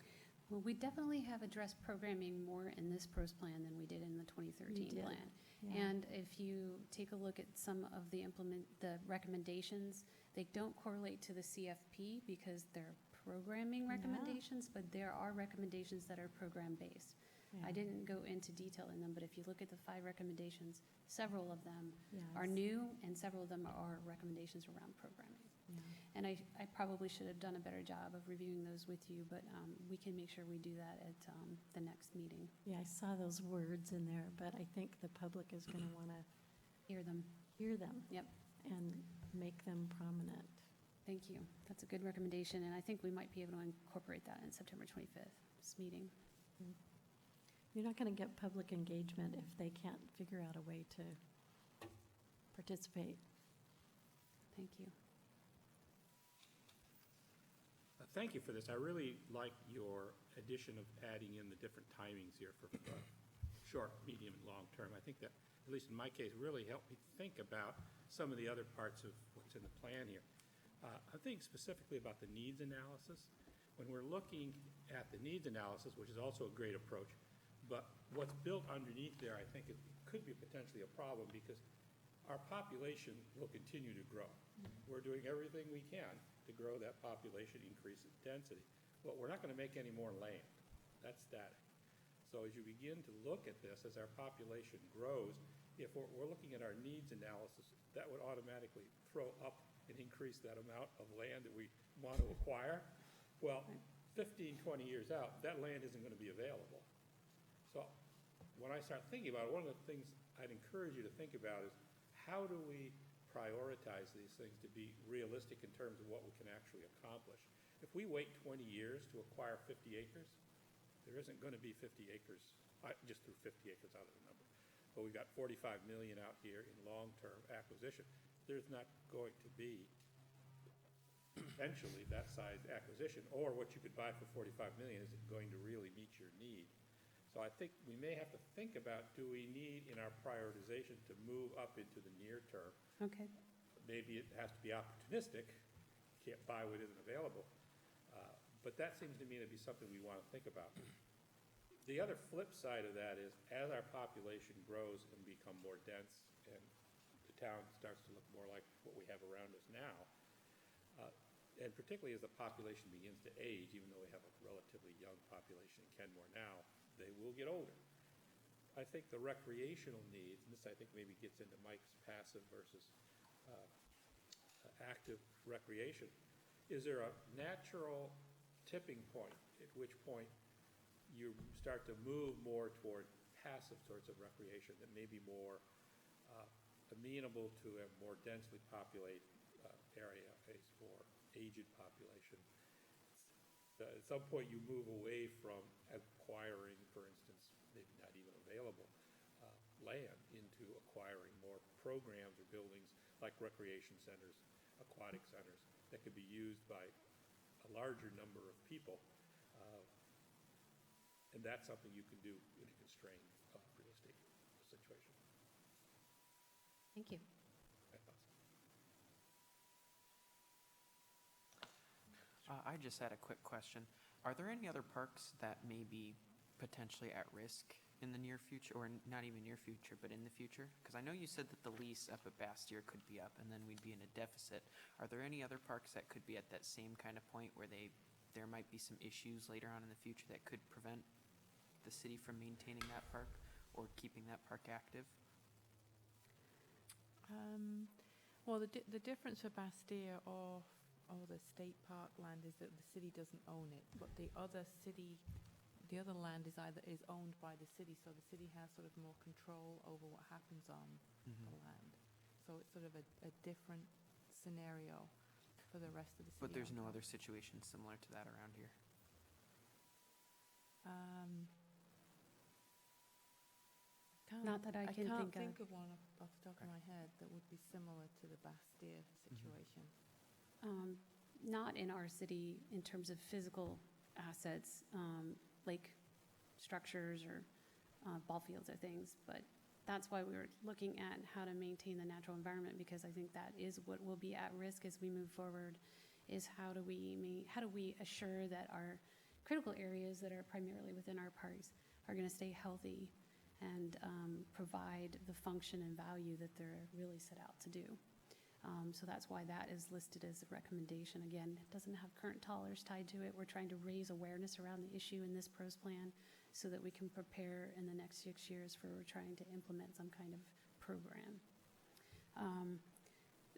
Well, we definitely have addressed programming more in this pros plan than we did in the 2013 did. plan. Yeah. And if you take a look at some of the recommendations, they don't correlate to the CFP because they're programming Yeah. recommendations, but there are recommendations that are program-based. Yeah. I didn't go into detail in them, but if you look at the 5 recommendations, several of them are Yes. new and several of them are recommendations around programming. Yeah. And I probably should have done a better job of reviewing those with you, but we can make sure we do that at the next meeting. Yeah, I saw those words in there, but I think the public is going to want to Hear them. hear them. Yep. And make them prominent. Thank you. That's a good recommendation, and I think we might be able to incorporate that in September 25th meeting. You're not going to get public engagement if they can't figure out a way to participate. Thank you. Thank you for this. I really like your addition of adding in the different timings here for short, medium, and long term. I think that, at least in my case, really helped me think about some of the other parts of what's in the plan here. I think specifically about the needs analysis. When we're looking at the needs analysis, which is also a great approach, but what's built underneath there, I think it could be potentially a problem because our population will continue to grow. We're doing everything we can to grow that population, increase its density. But we're not going to make any more land. That's static. So as you begin to look at this, as our population grows, if we're looking at our needs analysis, that would automatically throw up and increase that amount of land that we want to acquire. Well, 15, 20 years out, that land isn't going to be available. So when I start thinking about it, one of the things I'd encourage you to think about is how do we prioritize these things to be realistic in terms of what we can actually accomplish? If we wait 20 years to acquire 50 acres, there isn't going to be 50 acres. I just threw 50 acres out of the number. But we've got 45 million out here in long-term acquisition. There's not going to be potentially that size acquisition, or what you could buy for 45 million isn't going to really meet your need. So I think we may have to think about, do we need in our prioritization to move up into the near term? Okay. Maybe it has to be opportunistic, can't buy what isn't available. But that seems to me to be something we want to think about. The other flip side of that is, as our population grows and become more dense, and the town starts to look more like what we have around us now, and particularly as the population begins to age, even though we have a relatively young population in Kenmore now, they will get older. I think the recreational needs, and this I think maybe gets into Mike's passive versus active recreation, is there a natural tipping point at which point you start to move more toward passive sorts of recreation that may be more amenable to a more densely populated area as for aged population? At some point you move away from acquiring, for instance, maybe not even available land, into acquiring more programs or buildings like recreation centers, aquatic centers that could be used by a larger number of people. And that's something you can do in a constrained real estate situation. Thank you. My thoughts. I just had a quick question. Are there any other parks that may be potentially at risk in the near future, or not even near future, but in the future? Because I know you said that the lease up at Bastyr could be up and then we'd be in a deficit. Are there any other parks that could be at that same kind of point where there might be some issues later on in the future that could prevent the city from maintaining that park or keeping that park active? Well, the difference for Bastille or the state park land is that the city doesn't own it, but the other land is owned by the city, so the city has sort of more control over what happens on the land. So it's sort of a different scenario for the rest of the city. But there's no on top. other situation similar to that around here. Not that I can can't think of. of one off the top of my head that would be similar to the Bastille situation. Not in our city in terms of physical assets, like structures or ball fields or things, but that's why we were looking at how to maintain the natural environment, because I think that is what will be at risk as we move forward, is how do we assure that our critical areas that are primarily within our parks are going to stay healthy and provide the function and value that they're really set out to do. So that's why that is listed as a recommendation. Again, it doesn't have current dollars tied to it. We're trying to raise awareness around the issue in this PROS plan so that we can prepare in the next 6 years for trying to implement some kind of program.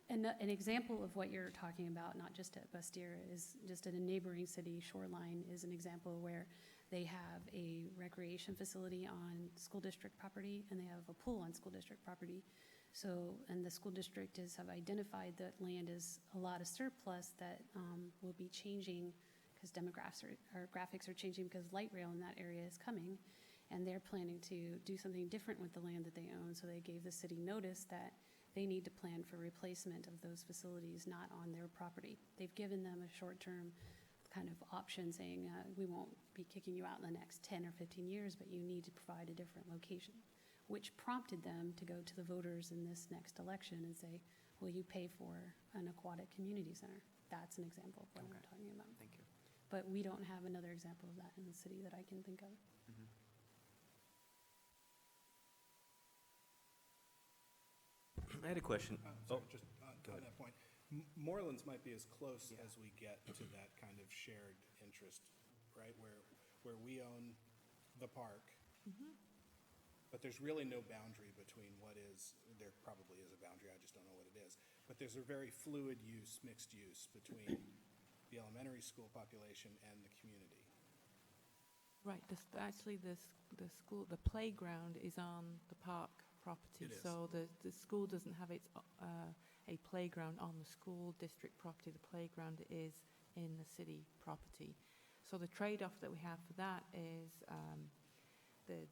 And an example of what you're talking about, not just at Bastille, is just in a neighboring city, Shoreline is an example where they have a recreation facility on school district property and they have a pool on school district property. So, and the school district have identified that land is a lot of surplus that will be changing because graphics are changing because light rail in that area is coming, and they're planning to do something different with the land that they own. So they gave the city notice that they need to plan for replacement of those facilities not on their property. They've given them a short-term kind of option saying, we won't be kicking you out in the next 10 or 15 years, but you need to provide a different location, which prompted them to go to the voters in this next election and say, will you pay for an aquatic community center? That's an example of what I'm talking about. Thank you. But we don't have another example of that in the city that I can think of. I had a question. Sorry, just on that point. Morelands might be as close as we get to that kind of shared interest, right? Where we own the park, but there's really no boundary between what is, there probably is a boundary, I just don't know what it is. But there's a very fluid use, mixed use between the elementary school population and the community. Right, actually the playground is on the park property. It is. So the school doesn't have a playground on the school district property. The playground is in the city property. So the trade-off that we have for that is the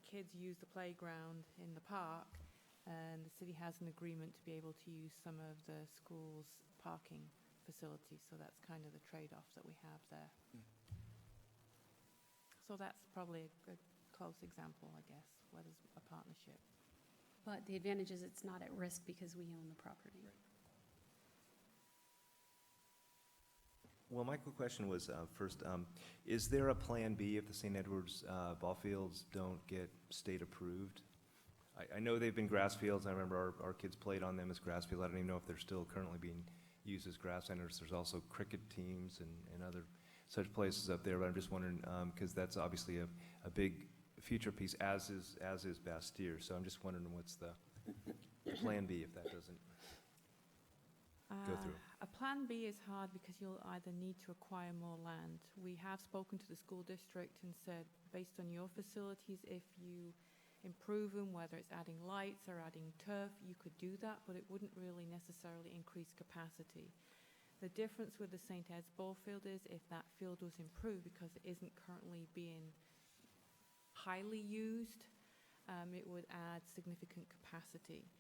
kids use the playground in the park, and the city has an agreement to be able to use some of the school's parking facilities. So that's kind of the trade-off that we have there. So that's probably a close example, I guess, where there's a partnership. But the advantage is it's not at risk because we own the property. Right. Well, my quick question was, first, is there a Plan B if the St. Edward's ball fields don't get state approved? I know they've been grass fields. I remember our kids played on them as grass fields. I don't even know if they're still currently being used as grass centers. There's also cricket teams and other such places up there, but I'm just wondering, because that's obviously a big future piece, as is Bastille. So I'm just wondering what's the Plan B if that doesn't go through. A plan B is hard because you'll either need to acquire more land. We have spoken to the school district and said, based on your facilities, if you improve them, whether it's adding lights or adding turf, you could do that, but it wouldn't really necessarily increase capacity. The difference with the St. Ed's ball field is if that field was improved, because it isn't currently being highly used, it would add significant capacity.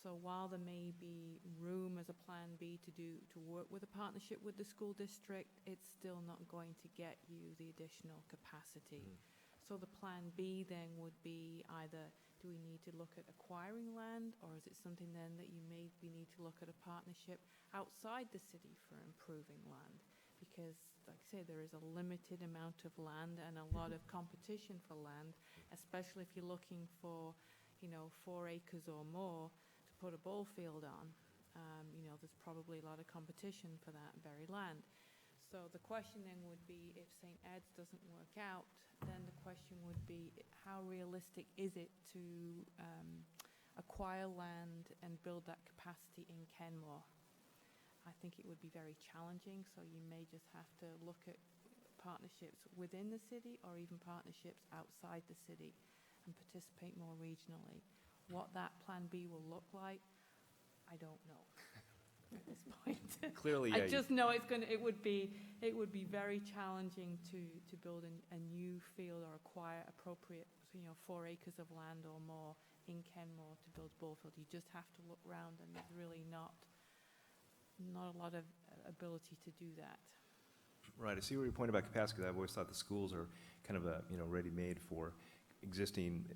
So while there may be room as a plan B to work with a partnership with the school district, it's still not going to get you the additional capacity. So the plan B then would be either, do we need to look at acquiring land, or is it something then that you maybe need to look at a partnership outside the city for improving land? Because, like I say, there is a limited amount of land and a lot of competition for land, especially if you're looking for, 4 acres or more to put a ball field on. There's probably a lot of competition for that very land. So the question then would be, if St. Ed's doesn't work out, then the question would be, how realistic is it to acquire land and build that capacity in Kenmore. I think it would be very challenging, so you may just have to look at partnerships within the city or even partnerships outside the city and participate more regionally. What that Plan B will look like, I don't know at this point. Clearly, I just know it would be very challenging to build a new field or acquire appropriate, 4 acres of land or more in Kenmore to build ball field. You just have to look around, and there's really not a lot of ability to do that. Right, I see where your point about capacity, 'cause I've always thought the schools are kind of ready-made for existing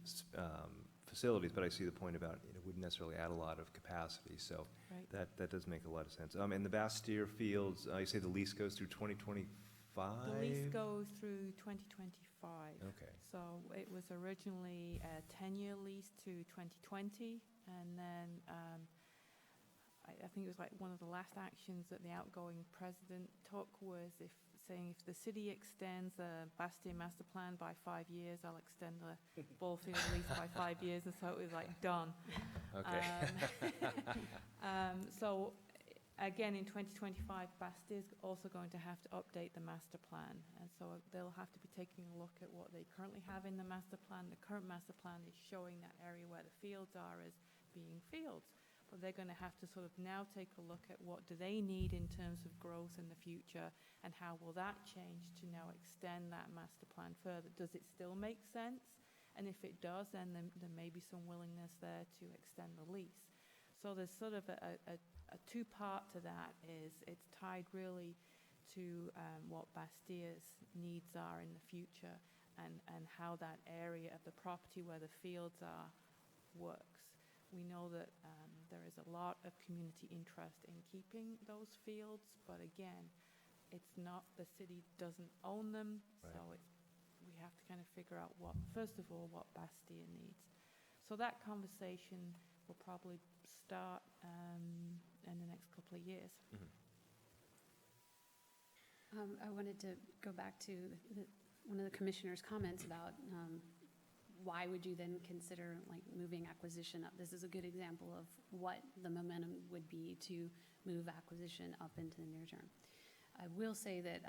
facilities, but I see the point about it wouldn't necessarily add a lot of capacity, so Right. that does make a lot of sense. And the Bastille Fields, you say the lease goes through 2025? The lease goes through 2025. Okay, So it was originally a 10-year lease to 2020, and then I think it was like one of the last actions that the outgoing president took was saying if the city extends the Bastille master plan by 5 years, I'll extend the ball field lease by 5 years, and so it was like done. okay. So again, in 2025, Bastille's also going to have to update the master plan, and so they'll have to be taking a look at what they currently have in the master plan. The current master plan is showing that area where the fields are as being fields, but they're going to have to sort of now take a look at what do they need in terms of growth in the future, and how will that change to now extend that master plan further. Does it still make sense? And if it does, then there may be some willingness there to extend the lease. So there's sort of a two-part to that. Is it's tied really to what Bastille's needs are in the future, and how that area of the property where the fields are works. We know that there is a lot of community interest in keeping those fields, but again, it's not, the city doesn't own them, so we have to kind of figure out first of all, what Bastille needs. So that conversation will probably start in the next couple of years. I wanted to go back to one of the commissioner's comments about why would you then consider moving acquisition up? This is a good example of what the momentum would be to move acquisition up into the near term. I will say that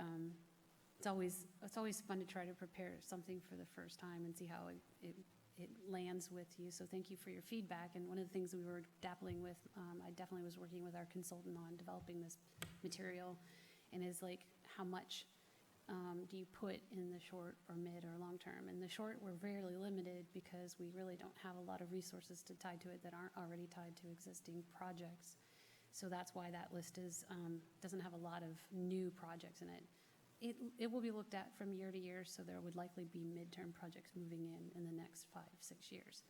it's always fun to try to prepare something for the first time and see how it lands with you. So thank you for your feedback. And one of the things we were dabbling with, I definitely was working with our consultant on developing this material, and is how much do you put in the short or mid or long term? In the short, we're fairly limited because we really don't have a lot of resources to tie to it that aren't already tied to existing projects. So that's why that list doesn't have a lot of new projects in it. It will be looked at from year to year, so there would likely be midterm projects moving in the next 5-6 years.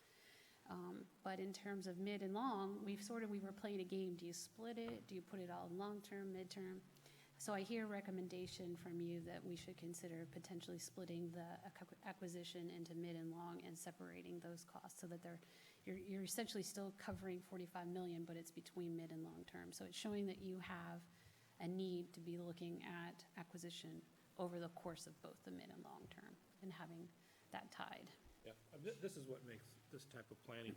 But in terms of mid and long, we were playing a game. Do you split it? Do you put it all in long term, midterm? So I hear a recommendation from you that we should consider potentially splitting the acquisition into mid and long and separating those costs, so that you're essentially still covering $45 million, but it's between mid and long term. So it's showing that you have a need to be looking at acquisition over the course of both the mid and long term, and having that tied. Yeah, this is what makes this type of planning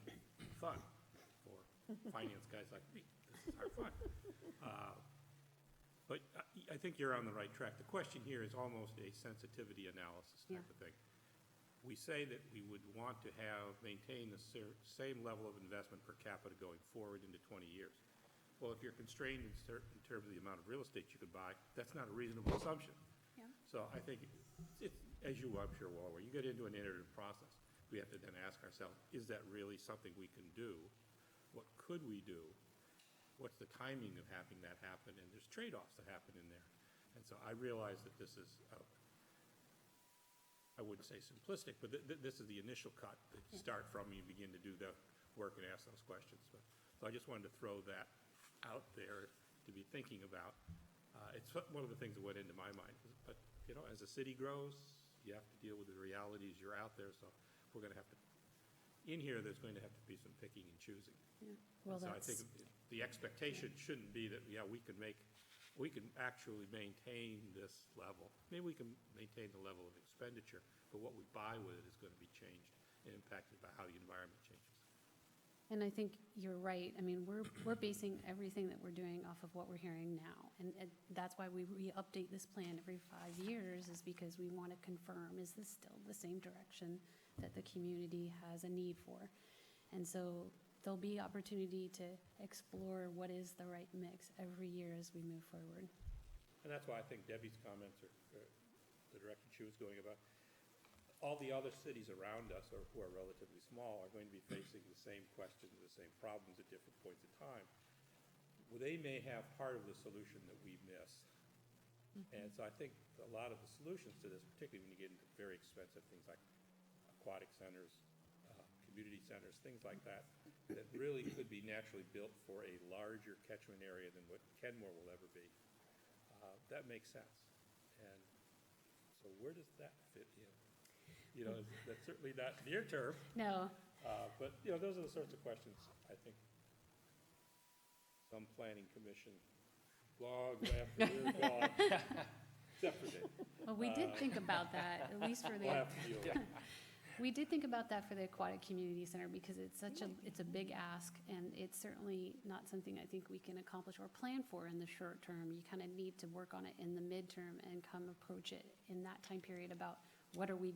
fun for finance guys like me. This is our fun. But I think you're on the right track. The question here is almost a sensitivity analysis type of thing. We say that we would want to maintain the same level of investment per capita going forward into 20 years. Well, if you're constrained in terms of the amount of real estate you could buy, that's not a reasonable assumption. Yeah. So I think, as you, I'm sure, will, where you get into an iterative process, we have to then ask ourselves, is that really something we can do? What could we do? What's the timing of having that happen? And there's trade-offs that happen in there. And so I realize that this is, I wouldn't say simplistic, but this is the initial cut that you start from. You begin to do the work and ask those questions. So I just wanted to throw that out there to be thinking about. It's one of the things that went into my mind. But, as a city grows, you have to deal with the realities. You're out there, so we're going to have to, in here, there's going to have to be some picking and choosing. Yeah. Well, so I think the expectation shouldn't be that, we can actually maintain this level. Maybe we can maintain the level of expenditure, but what we buy with it is going to be changed and impacted by how the environment changes. And I think you're right. I mean, we're basing everything that we're doing off of what we're hearing now. And that's why we update this plan every 5 years, is because we want to confirm, is this still the same direction that the community has a need for? And so there'll be opportunity to explore what is the right mix every year as we move forward. And that's why I think Debbie's comments are the direction she was going about. All the other cities around us, or who are relatively small, are going to be facing the same questions, the same problems at different points in time. Well, they may have part of the solution that we miss. And so I think a lot of the solutions to this, particularly when you get into very expensive things like aquatic centers, community centers, things like that, that really could be naturally built for a larger catchment area than what Kenmore will ever be. That makes sense. And so where does that fit in? You know, that's certainly not near term, No, but, you know, those are the sorts of questions I think some planning commission blogs after years long, except for Dave. well, we did think about that, at least for We'll the, have to deal with it. we did think about that for the Aquatic Community Center, because it's a big ask, and it's certainly not something I think we can accomplish or plan for in the short term. You kind of need to work on it in the midterm and come approach it in that time period about what are we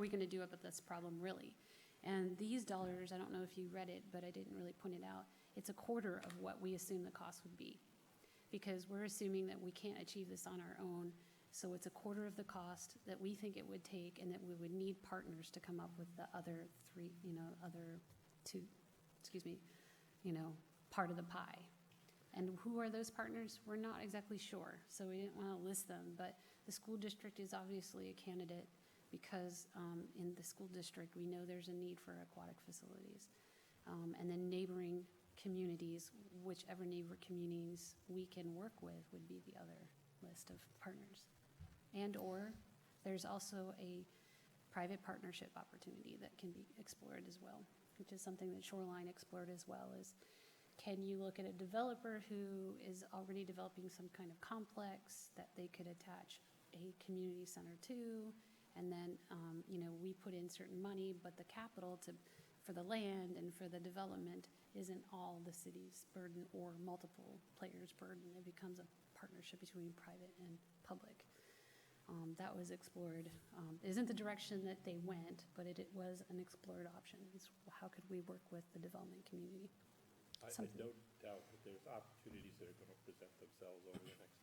going to do about this problem, really? And these dollars, I don't know if you read it, but I didn't really point it out. It's a quarter of what we assume the cost would be, because we're assuming that we can't achieve this on our own. So it's a quarter of the cost that we think it would take, and that we would need partners to come up with the other part of the pie. And who are those partners? We're not exactly sure, so we didn't want to list them, but the school district is obviously a candidate, because in the school district, we know there's a need for aquatic facilities. And then neighboring communities, whichever neighbor communities we can work with would be the other list of partners. And/or there's also a private partnership opportunity that can be explored as well, which is something that Shoreline explored as well, is can you look at a developer who is already developing some kind of complex that they could attach a community center to, and then, we put in certain money, but the capital for the land and for the development isn't all the city's burden or multiple players' burden. It becomes a partnership between private and public. That was explored. It isn't the direction that they went, but it was an explored option. It's how could we work with the development community? I no doubt that there's opportunities that are going to present themselves over the next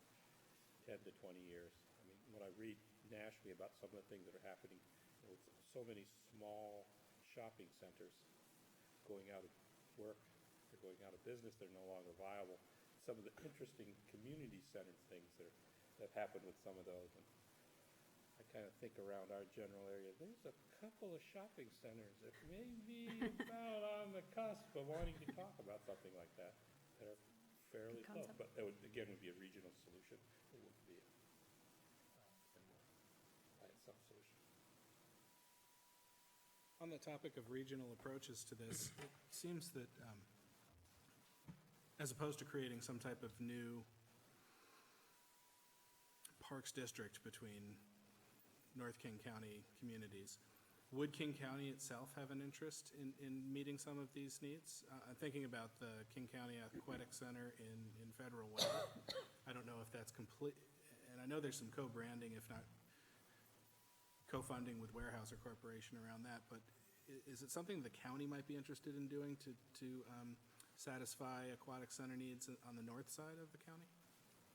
10 to 20 years. I mean, when I read nationally about some of the things that are happening, with so many small shopping centers going out of work, they're going out of business, they're no longer viable. Some of the interesting community-centered things that have happened with some of those. And I kind of think around our general area, there's a couple of shopping centers that may be about on the cusp of wanting to talk about something like that are fairly Good close. concept. But that would, again, would be a regional solution. It wouldn't be by itself solution. On the topic of regional approaches to this, it seems that as opposed to creating some type of new parks district between North King County communities, would King County itself have an interest in meeting some of these needs? I'm thinking about the King County Aquatic Center in Federal Way. I don't know if that's complete, and I know there's some co-branding, if not co-funding with Weyerhaeuser Corporation around that, but is it something the county might be interested in doing to satisfy aquatic center needs on the north side of the county?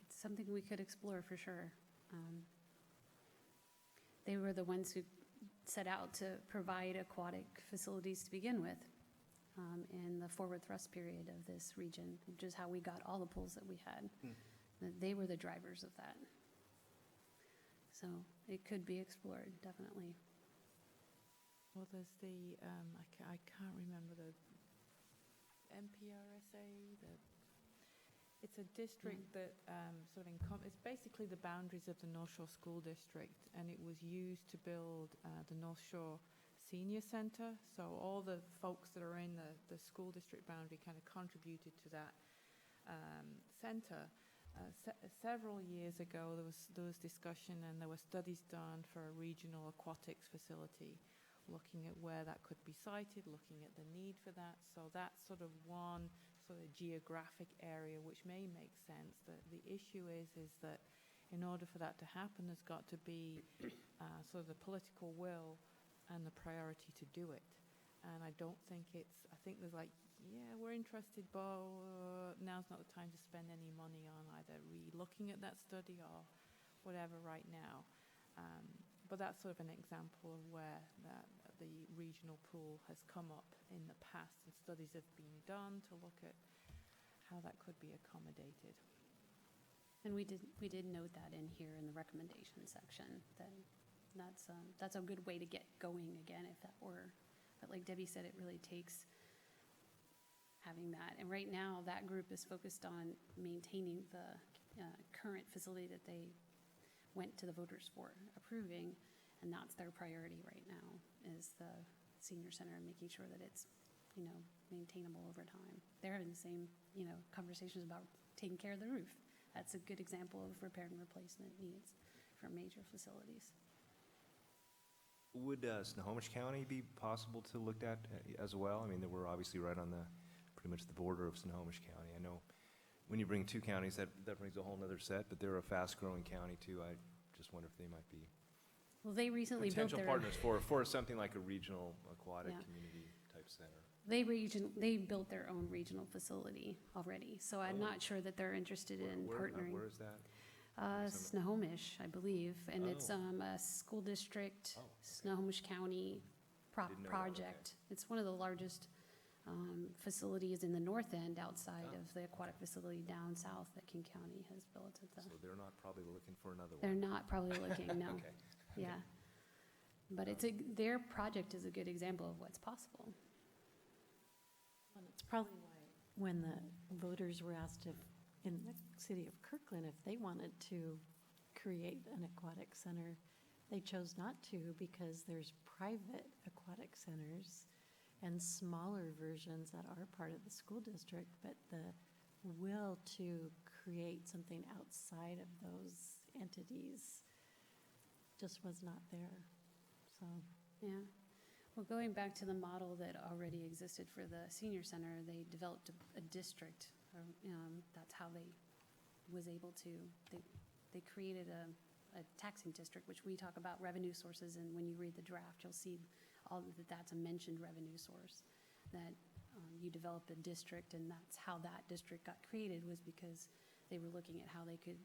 It's something we could explore for sure. They were the ones who set out to provide aquatic facilities to begin with in the forward thrust period of this region, which is how we got all the pools that we had. They were the drivers of that. So it could be explored, definitely. Well, there's the, I can't remember the MPRSA, it's a district that it's basically the boundaries of the North Shore School District, and it was used to build the North Shore Senior Center. So all the folks that are in the school district boundary kind of contributed to that center. Several years ago, there was discussion, and there were studies done for a regional aquatics facility. looking at where that could be sited, looking at the need for that. So that's sort of one sort of geographic area which may make sense. The issue is that in order for that to happen, there's got to be sort of the political will and the priority to do it. And I don't think I think there's like, yeah, we're interested, but now's not the time to spend any money on either re-looking at that study or whatever right now. But that's sort of an example of where the regional pool has come up in the past, and studies have been done to look at how that could be accommodated. And we did note that in here in the recommendation section, that's a good way to get going again if that were. But like Debbie said, it really takes having that. And right now, that group is focused on maintaining the current facility that they went to the voters for approving, and that's their priority right now, is the senior center and making sure that it's, maintainable over time. They're having the same, conversations about taking care of the roof. That's a good example of repair and replacement needs for major facilities. Would Snohomish County be possible to look at as well? I mean, we're obviously right on pretty much the border of Snohomish County. I know when you bring two counties, that brings a whole nother set, but they're a fast-growing county too. I just wonder if they might be Well, they recently built potential their partners for something like a regional aquatic community type center. they built their own regional facility already, so I'm Oh. not sure that they're interested in partnering. Where is that? Snohomish, I believe, and it's Oh. a school district, Oh, okay. Snohomish County Didn't know that, project. It's one of the largest facilities in the north end outside Oh. of the aquatic facility down south that King County has built. So they're not probably looking for another They're one. not probably looking, no. Okay. Yeah. But their project is a good example of what's possible. And it's probably why when the voters were asked in the city of Kirkland, if they wanted to create an aquatic center, they chose not to because there's private aquatic centers and smaller versions that are part of the school district, but the will to create something outside of those entities just was not there, so. Yeah. Well, going back to the model that already existed for the senior center, they developed a district. That's how they was able to, they created a taxing district, which we talk about revenue sources, and when you read the draft, you'll see that's a mentioned revenue source, that you develop a district, and that's how that district got created, was because they were looking at how they could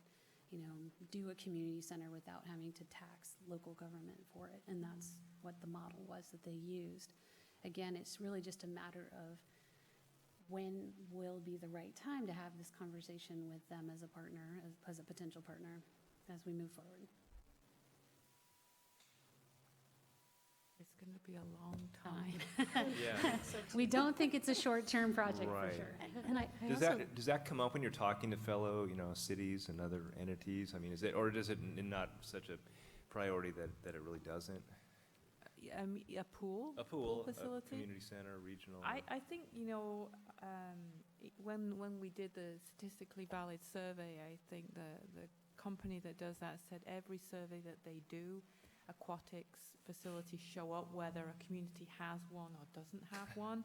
do a community center without having to tax local government for it. And that's what the model was that they used. Again, it's really just a matter of when will be the right time to have this conversation with them as a partner, as a potential partner, as we move forward. It's going to be a long time. Yeah. We don't think it's a short-term project, Right. for sure. And I Does also, that come up when you're talking to fellow, cities and other entities? I mean, or does it not such a priority that it really doesn't? A pool? A pool, a facility? community center, regional. I think, when we did the statistically valid survey, I think the company that does that said every survey that they do, aquatics facilities show up whether a community has one or doesn't have one.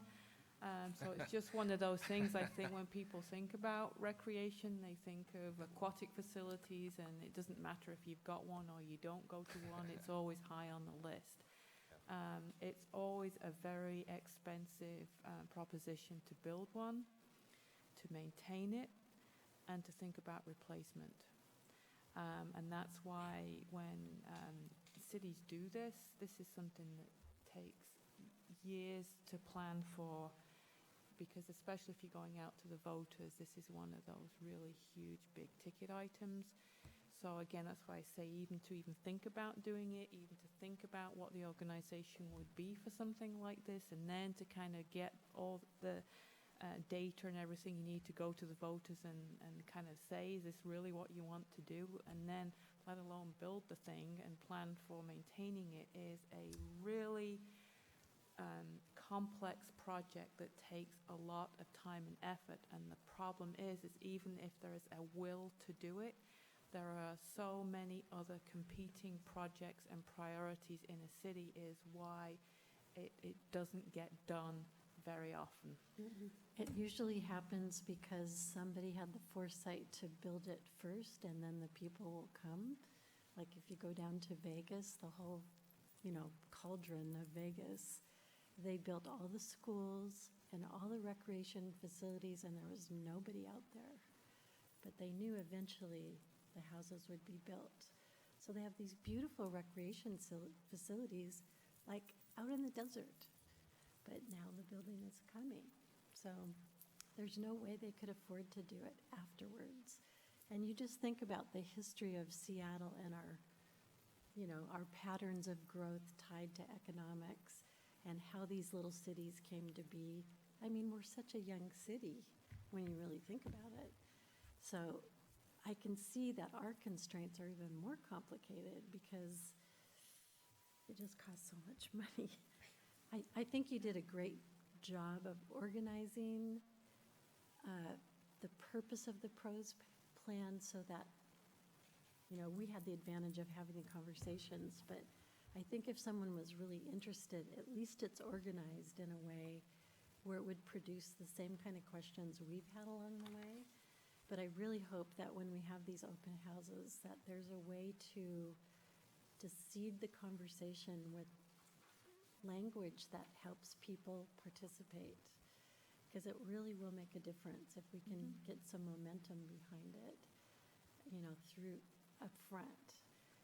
So it's just one of those things, I think, when people think about recreation, they think of aquatic facilities, and it doesn't matter if you've got one or you don't go to one, it's always high on the list. It's always a very expensive proposition to build one, to maintain it, and to think about replacement. And that's why when cities do this is something that takes years to plan for, because especially if you're going out to the voters, this is one of those really huge, big ticket items. So again, that's why I say even to think about doing it, even to think about what the organization would be for something like this, and then to kind of get all the data and everything you need to go to the voters and kind of say, is this really what you want to do? And then let alone build the thing and plan for maintaining it, is a really complex project that takes a lot of time and effort. And the problem is even if there is a will to do it, there are so many other competing projects and priorities in a city, is why it doesn't get done very often. It usually happens because somebody had the foresight to build it first, and then the people will come. Like if you go down to Vegas, the whole, cauldron of Vegas, they built all the schools and all the recreation facilities, and there was nobody out there. But they knew eventually the houses would be built. So they have these beautiful recreation facilities, like out in the desert. But now the building is coming. So there's no way they could afford to do it afterwards. And you just think about the history of Seattle and our patterns of growth tied to economics and how these little cities came to be. I mean, we're such a young city when you really think about it. So I can see that our constraints are even more complicated because it just costs so much money. I think you did a great job of organizing the purpose of the PROS plan so that, we had the advantage of having the conversations, but I think if someone was really interested, at least it's organized in a way where it would produce the same kind of questions we've had along the way. But I really hope that when we have these open houses, that there's a way to seed the conversation with language that helps people participate, because it really will make a difference if we can get some momentum behind it, through up front.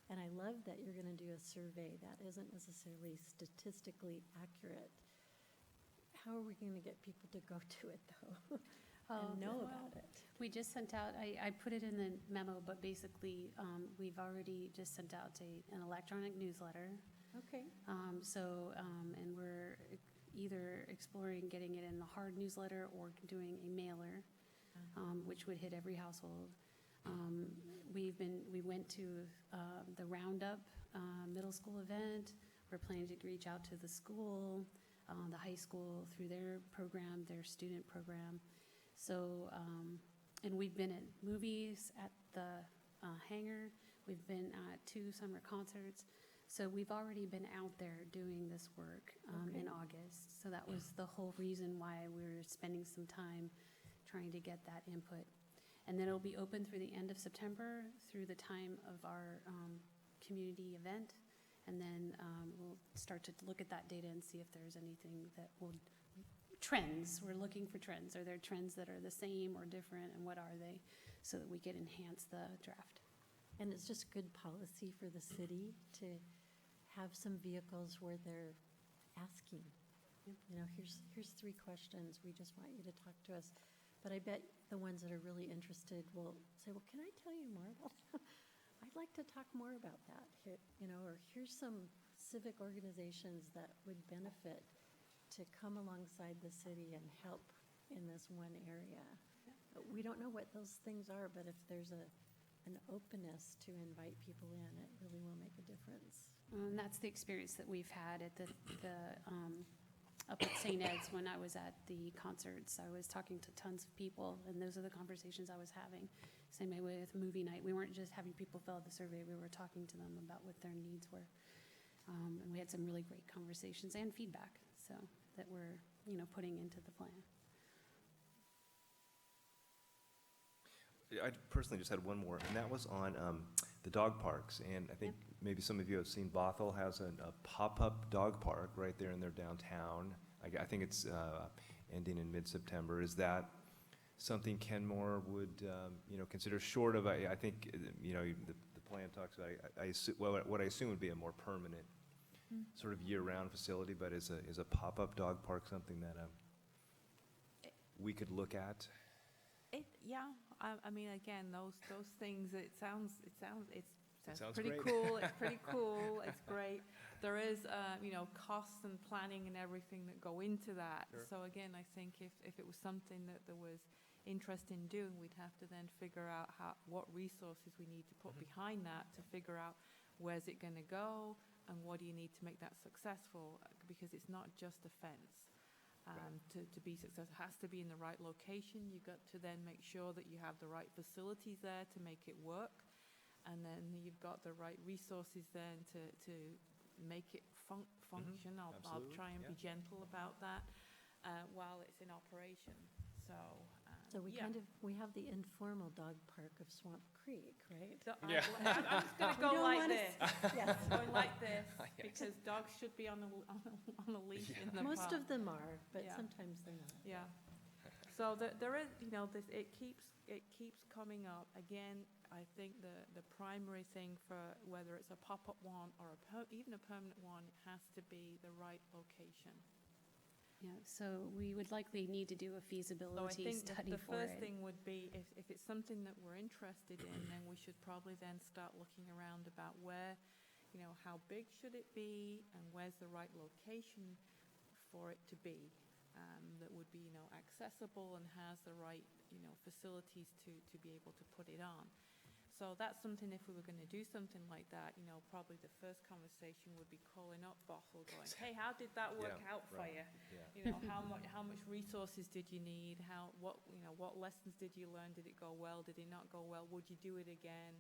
And I love that you're going to do a survey that isn't necessarily statistically accurate. How are we going to get people to go to it, though, and know about it? We just sent out, I put it in the memo, but basically, we've already just sent out an electronic newsletter. Okay. And we're either exploring getting it in the hard newsletter or doing a mailer, which would hit every household. We went to the Roundup middle school event. We're planning to reach out to the school, the high school through their program, their student program. So, and we've been at movies at the hangar. We've been at 2 summer concerts. So we've already been out there doing this work in August. So that was the whole reason why we were spending some time trying to get that input. And then it'll be open through the end of September, through the time of our community event. And then we'll start to look at that data and see if there's anything that will, trends, we're looking for trends. Are there trends that are the same or different, and what are they, so that we can enhance the draft. And it's just good policy for the city to have some vehicles where they're asking, here's 3 questions, we just want you to talk to us. But I bet the ones that are really interested will say, well, can I tell you more about that? I'd like to talk more about that, or here's some civic organizations that would benefit to come alongside the city and help in this one area. We don't know what those things are, but if there's an openness to invite people in, it really will make a difference. And that's the experience that we've had at the up at St. Ed's when I was at the concerts. I was talking to tons of people, and those are the conversations I was having. Same way with movie night. We weren't just having people fill out the survey. We were talking to them about what their needs were. And we had some really great conversations and feedback, so that we're, putting into the plan. I personally just had one more, and that was on the dog parks. And I think maybe some of you have seen Bothell has a pop-up dog park right there in their downtown. I think it's ending in mid-September. Is that something Kenmore would, consider, short of, I think, the plan talks about, what I assume would be a more permanent sort of year-round facility, but is a pop-up dog park something that we could look at? I mean, again, those things. It sounds pretty great. cool. It's pretty cool. It's great. There is, costs and planning and everything that go into that. Sure. So again, I think if it was something that there was interest in doing, we'd have to then figure out what resources we need to put behind that to figure out where's it going to go and what do you need to make that successful, because it's not just a fence. To be successful, it has to be in the right location. You've got to then make sure that you have the right facilities there to make it work, and then you've got the right resources then to make it function. I'll absolutely, try and be yeah. gentle about that while it's in operation. So, So we yeah. we have the informal dog park of Swamp Creek, right? So Yeah. I'm just going to We go don't like wanna this. Yes. Going like this, Yes. because dogs should be on a leash in the Most park. of them are, but Yeah. sometimes they're not. Yeah. So there is, this, it keeps coming up. Again, I think the primary thing for whether it's a pop-up one or even a permanent one, it has to be the right location. Yeah, so we would likely need to do a So I feasibility think study the for first it. thing would be, if it's something that we're interested in, then we should probably then start looking around about where, how big should it be, and where's the right location for it to be, that would be, accessible and has the right, facilities to be able to put it on. So that's something, if we were going to do something like that, probably the first conversation would be calling up Bothell, going, hey, how did that work Yeah, out for right. you? Yeah. How much resources did you need? What lessons did you learn? Did it go well? Did it not go well? Would you do it again?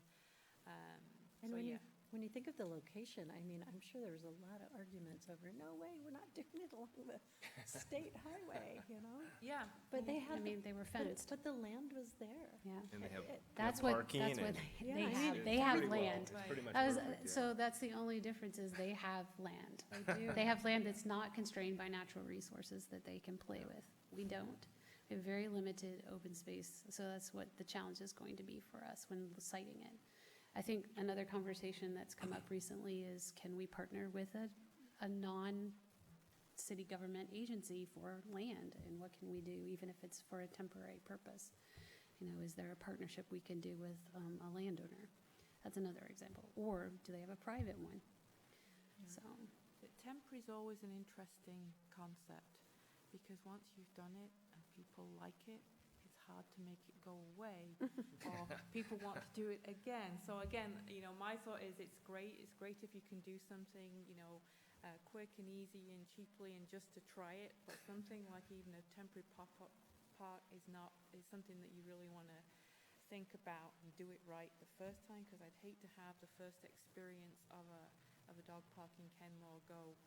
And So, when you think of the location, I mean, I'm sure there was a lot of arguments over, no way, we're not doing it along the state highway, Yeah. But they I had, mean, they were fenced, but the land was there. yeah. And they have That's parking what and- Yeah, they I have, mean, they have pretty well. land. It's pretty much That was, perfect, yeah. so that's the only difference is they have land. They do. They have land that's not constrained by natural resources that they can play with. We don't. We have very limited open space, so that's what the challenge is going to be for us when siting it. I think another conversation that's come up recently is, can we partner with a non-city government agency for land? And what can we do, even if it's for a temporary purpose? Is there a partnership we can do with a landowner? That's another example. Or do they have a private one? So, But temporary is always an interesting concept, because once you've done it and people like it, it's hard to make it go away, or people want to do it again. So again, my thought is it's great if you can do something, quick and easy and cheaply and just to try it, but something like even a temporary pop-up park is something that you really want to think about and do it right the first time, because I'd hate to have the first experience of a dog park in Kenmore go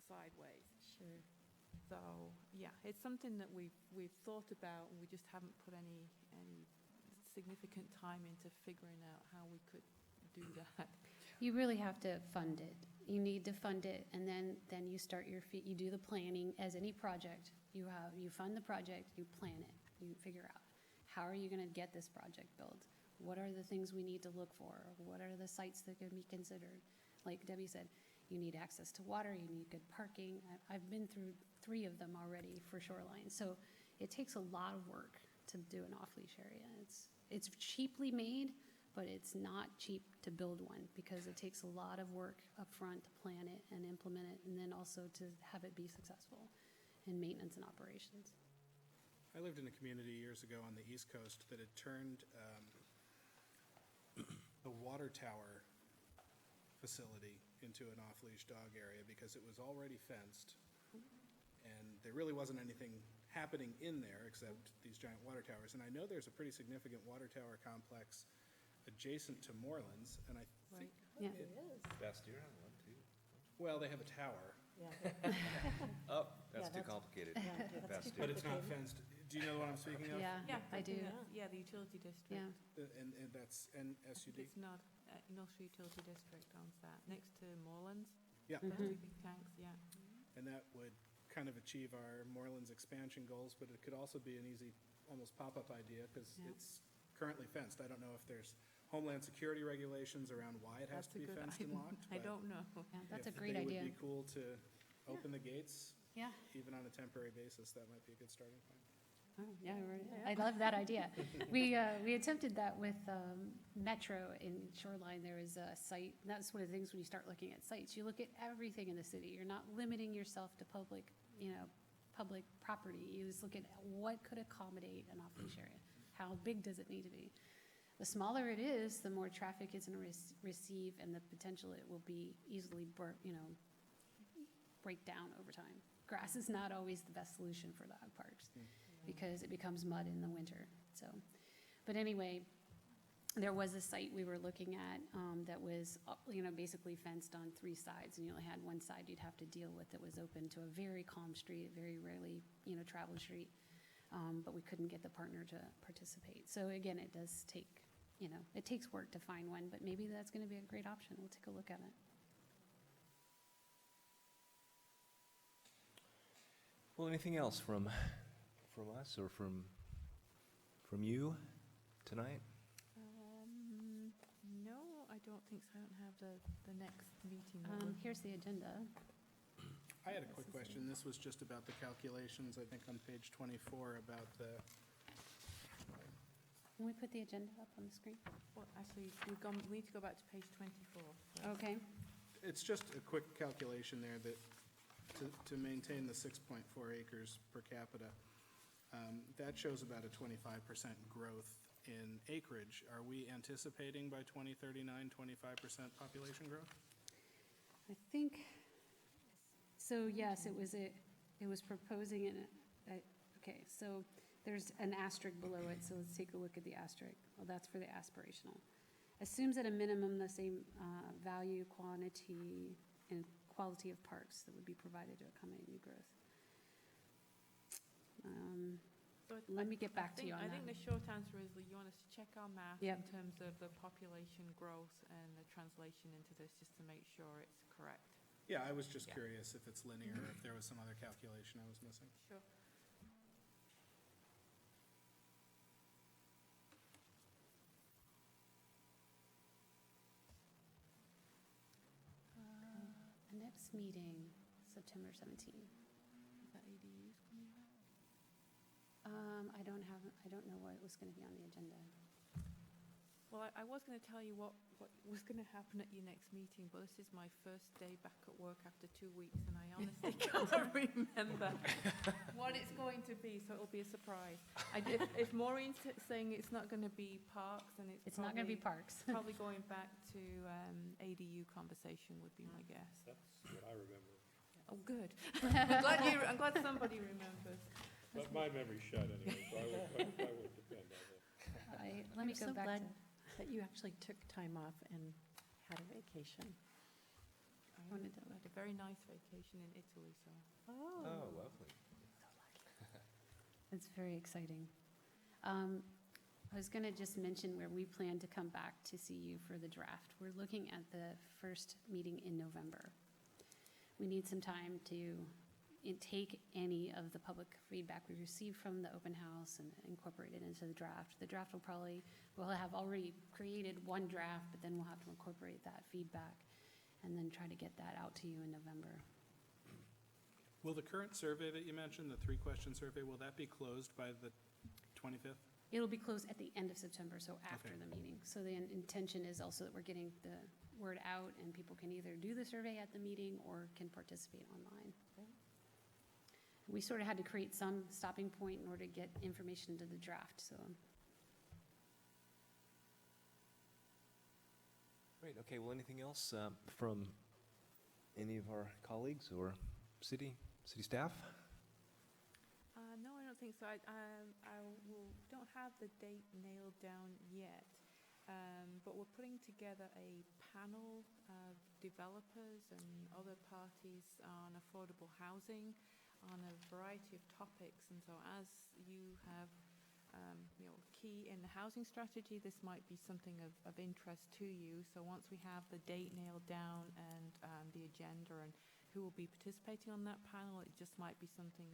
sideways. Sure. So, yeah, it's something that we've thought about, and we just haven't put any significant time into figuring out how we could do that. you really have to fund it. You need to fund it, and then you start you do the planning as any project. You fund the project, you plan it, you figure out, how are you gonna get this project built? What are the things we need to look for? What are the sites that can be considered? Like Debbie said, you need access to water, you need good parking. I've been through 3 of them already for shoreline. So it takes a lot of work to do an off-leash area. It's cheaply made, but it's not cheap to build one, because it takes a lot of work up front to plan it and implement it, and then also to have it be successful in maintenance and operations. I lived in a community years ago on the East Coast that had turned the water tower facility into an off-leash dog area because it was already fenced, and there really wasn't anything happening in there except these giant water towers. And I know there's a pretty significant water tower complex adjacent to Morelands, and I think, Yeah. It is, Bastyr have one too. well, they have a tower, yeah. Oh, that's Yeah, too complicated. Yeah, that's too Bastyr. but it's not complicated. fenced. Do you know what I'm speaking of? Yeah, I do. Yeah, the utility district. Yeah. And that's NSUD? It's not, North Shore Utility District owns that, next to Morelands. Yeah. Those 2 big tanks, yeah. And that would kind of achieve our Morelands expansion goals, but it could also be an easy, almost pop-up idea, because Yeah. it's currently fenced. I don't know if there's Homeland Security regulations around why it has That's to a be good fenced and locked. I but don't know. Yeah, that's a if great they idea. would be cool to open the gates, Yeah. even on a temporary basis, that might be a good starting point. Oh, yeah, I love that idea. We attempted that with Metro in Shoreline. There was a site, and that's one of the things when you start looking at sites. You look at everything in the city. You're not limiting yourself to public property. You just look at what could accommodate an off-leash area. How big does it need to be? The smaller it is, the more traffic it's going to receive, and the potential it will be easily break down over time. Grass is not always the best solution for dog parks, because it becomes mud in the winter. So, but anyway, there was a site we were looking at that was, basically fenced on 3 sides, and you only had one side you'd have to deal with that was open to a very calm street, a very rarely, traveled street. But we couldn't get the partner to participate. So again, it does take, it takes work to find one, but maybe that's going to be a great option. We'll take a look at it. Well, anything else from us or from you tonight? No, I don't think so. I don't have the next meeting. that we're- Here's the agenda. I had a quick question. This was just about the calculations, I think on page 24, about the, Can we put the agenda up on the screen? Well, actually, we need to go back to page 24. first. Okay. it's just a quick calculation there that to maintain the 6.4 acres per capita, that shows about a 25% growth in acreage. Are we anticipating by 2039, 25% population growth? I think, so yes, it was proposing okay, so there's an asterisk below it, so let's take a look at the asterisk. Well, that's for the aspirational. Assumes at a minimum the same value, quantity, and quality of parks that would be provided to accommodate new growth. So Let me get back to you on I that. think the short answer is that you want us to check our math Yep. in terms of the population growth and the translation into this, just to make sure it's correct. Yeah, I was just Yeah. curious if it's linear, or if there was some other calculation I was missing. Sure. The next meeting, September 17th. Is that ADUs coming back? I don't know what was going to be on the agenda. Well, I was going to tell you what was going to happen at your next meeting, but this is my first day back at work after 2 weeks, and I honestly can't remember what it's going to be, so it'll be a surprise. If Maureen's saying it's not going to be parks, then It's not going to be probably- parks. Probably going back to ADU conversation would be my guess. That's what I remember. Oh, good. I'm glad somebody remembers. But my memory's shot anyway, so I would depend on that. Let me I'm go so back glad to, that you actually took time off and had a vacation. I Wanted had a very nice vacation in Italy, so. Oh, lovely. it's very exciting. I was going to just mention where we plan to come back to see you for the draft. We're looking at the first meeting in November. We need some time to take any of the public feedback we received from the open house and incorporate it into the draft. The draft we'll have already created one draft, but then we'll have to incorporate that feedback and then try to get that out to you in November. Will the current survey that you mentioned, the 3-question survey, will that be closed by the 25th? It'll be closed at the end of September, so after Okay. the meeting. So the intention is also that we're getting the word out and people can either do the survey at the meeting or can participate online. We sort of had to create some stopping point in order to get information to the draft, so. Great, okay, well, anything else from any of our colleagues or city staff? No, I don't think so. Don't have the date nailed down yet, but we're putting together a panel of developers and other parties on affordable housing on a variety of topics. And so as you have, key in the housing strategy, this might be something of interest to you. So once we have the date nailed down and the agenda and who will be participating on that panel, it just might be something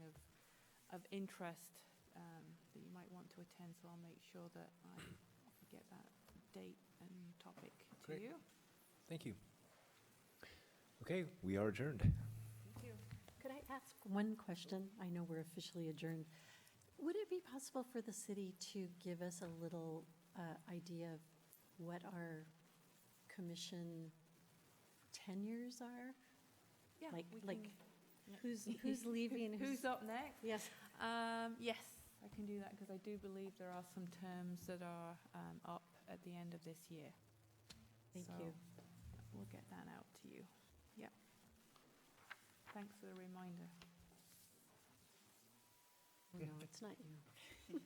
of interest that you might want to attend. So I'll make sure that I get that date and topic to Great. you. Thank you. Okay, we are adjourned. Thank you. Could I ask one question? I know we're officially adjourned. Would it be possible for the city to give us a little idea of what our commission tenures are? Yeah, Like- we like can- yeah. Who's leaving? Who's up next? Yes. Yes, I can do that because I do believe there are some terms that are up at the end of this year. Thank So you. We'll get that out to you. Yep. Thanks for the reminder. No, it's not you.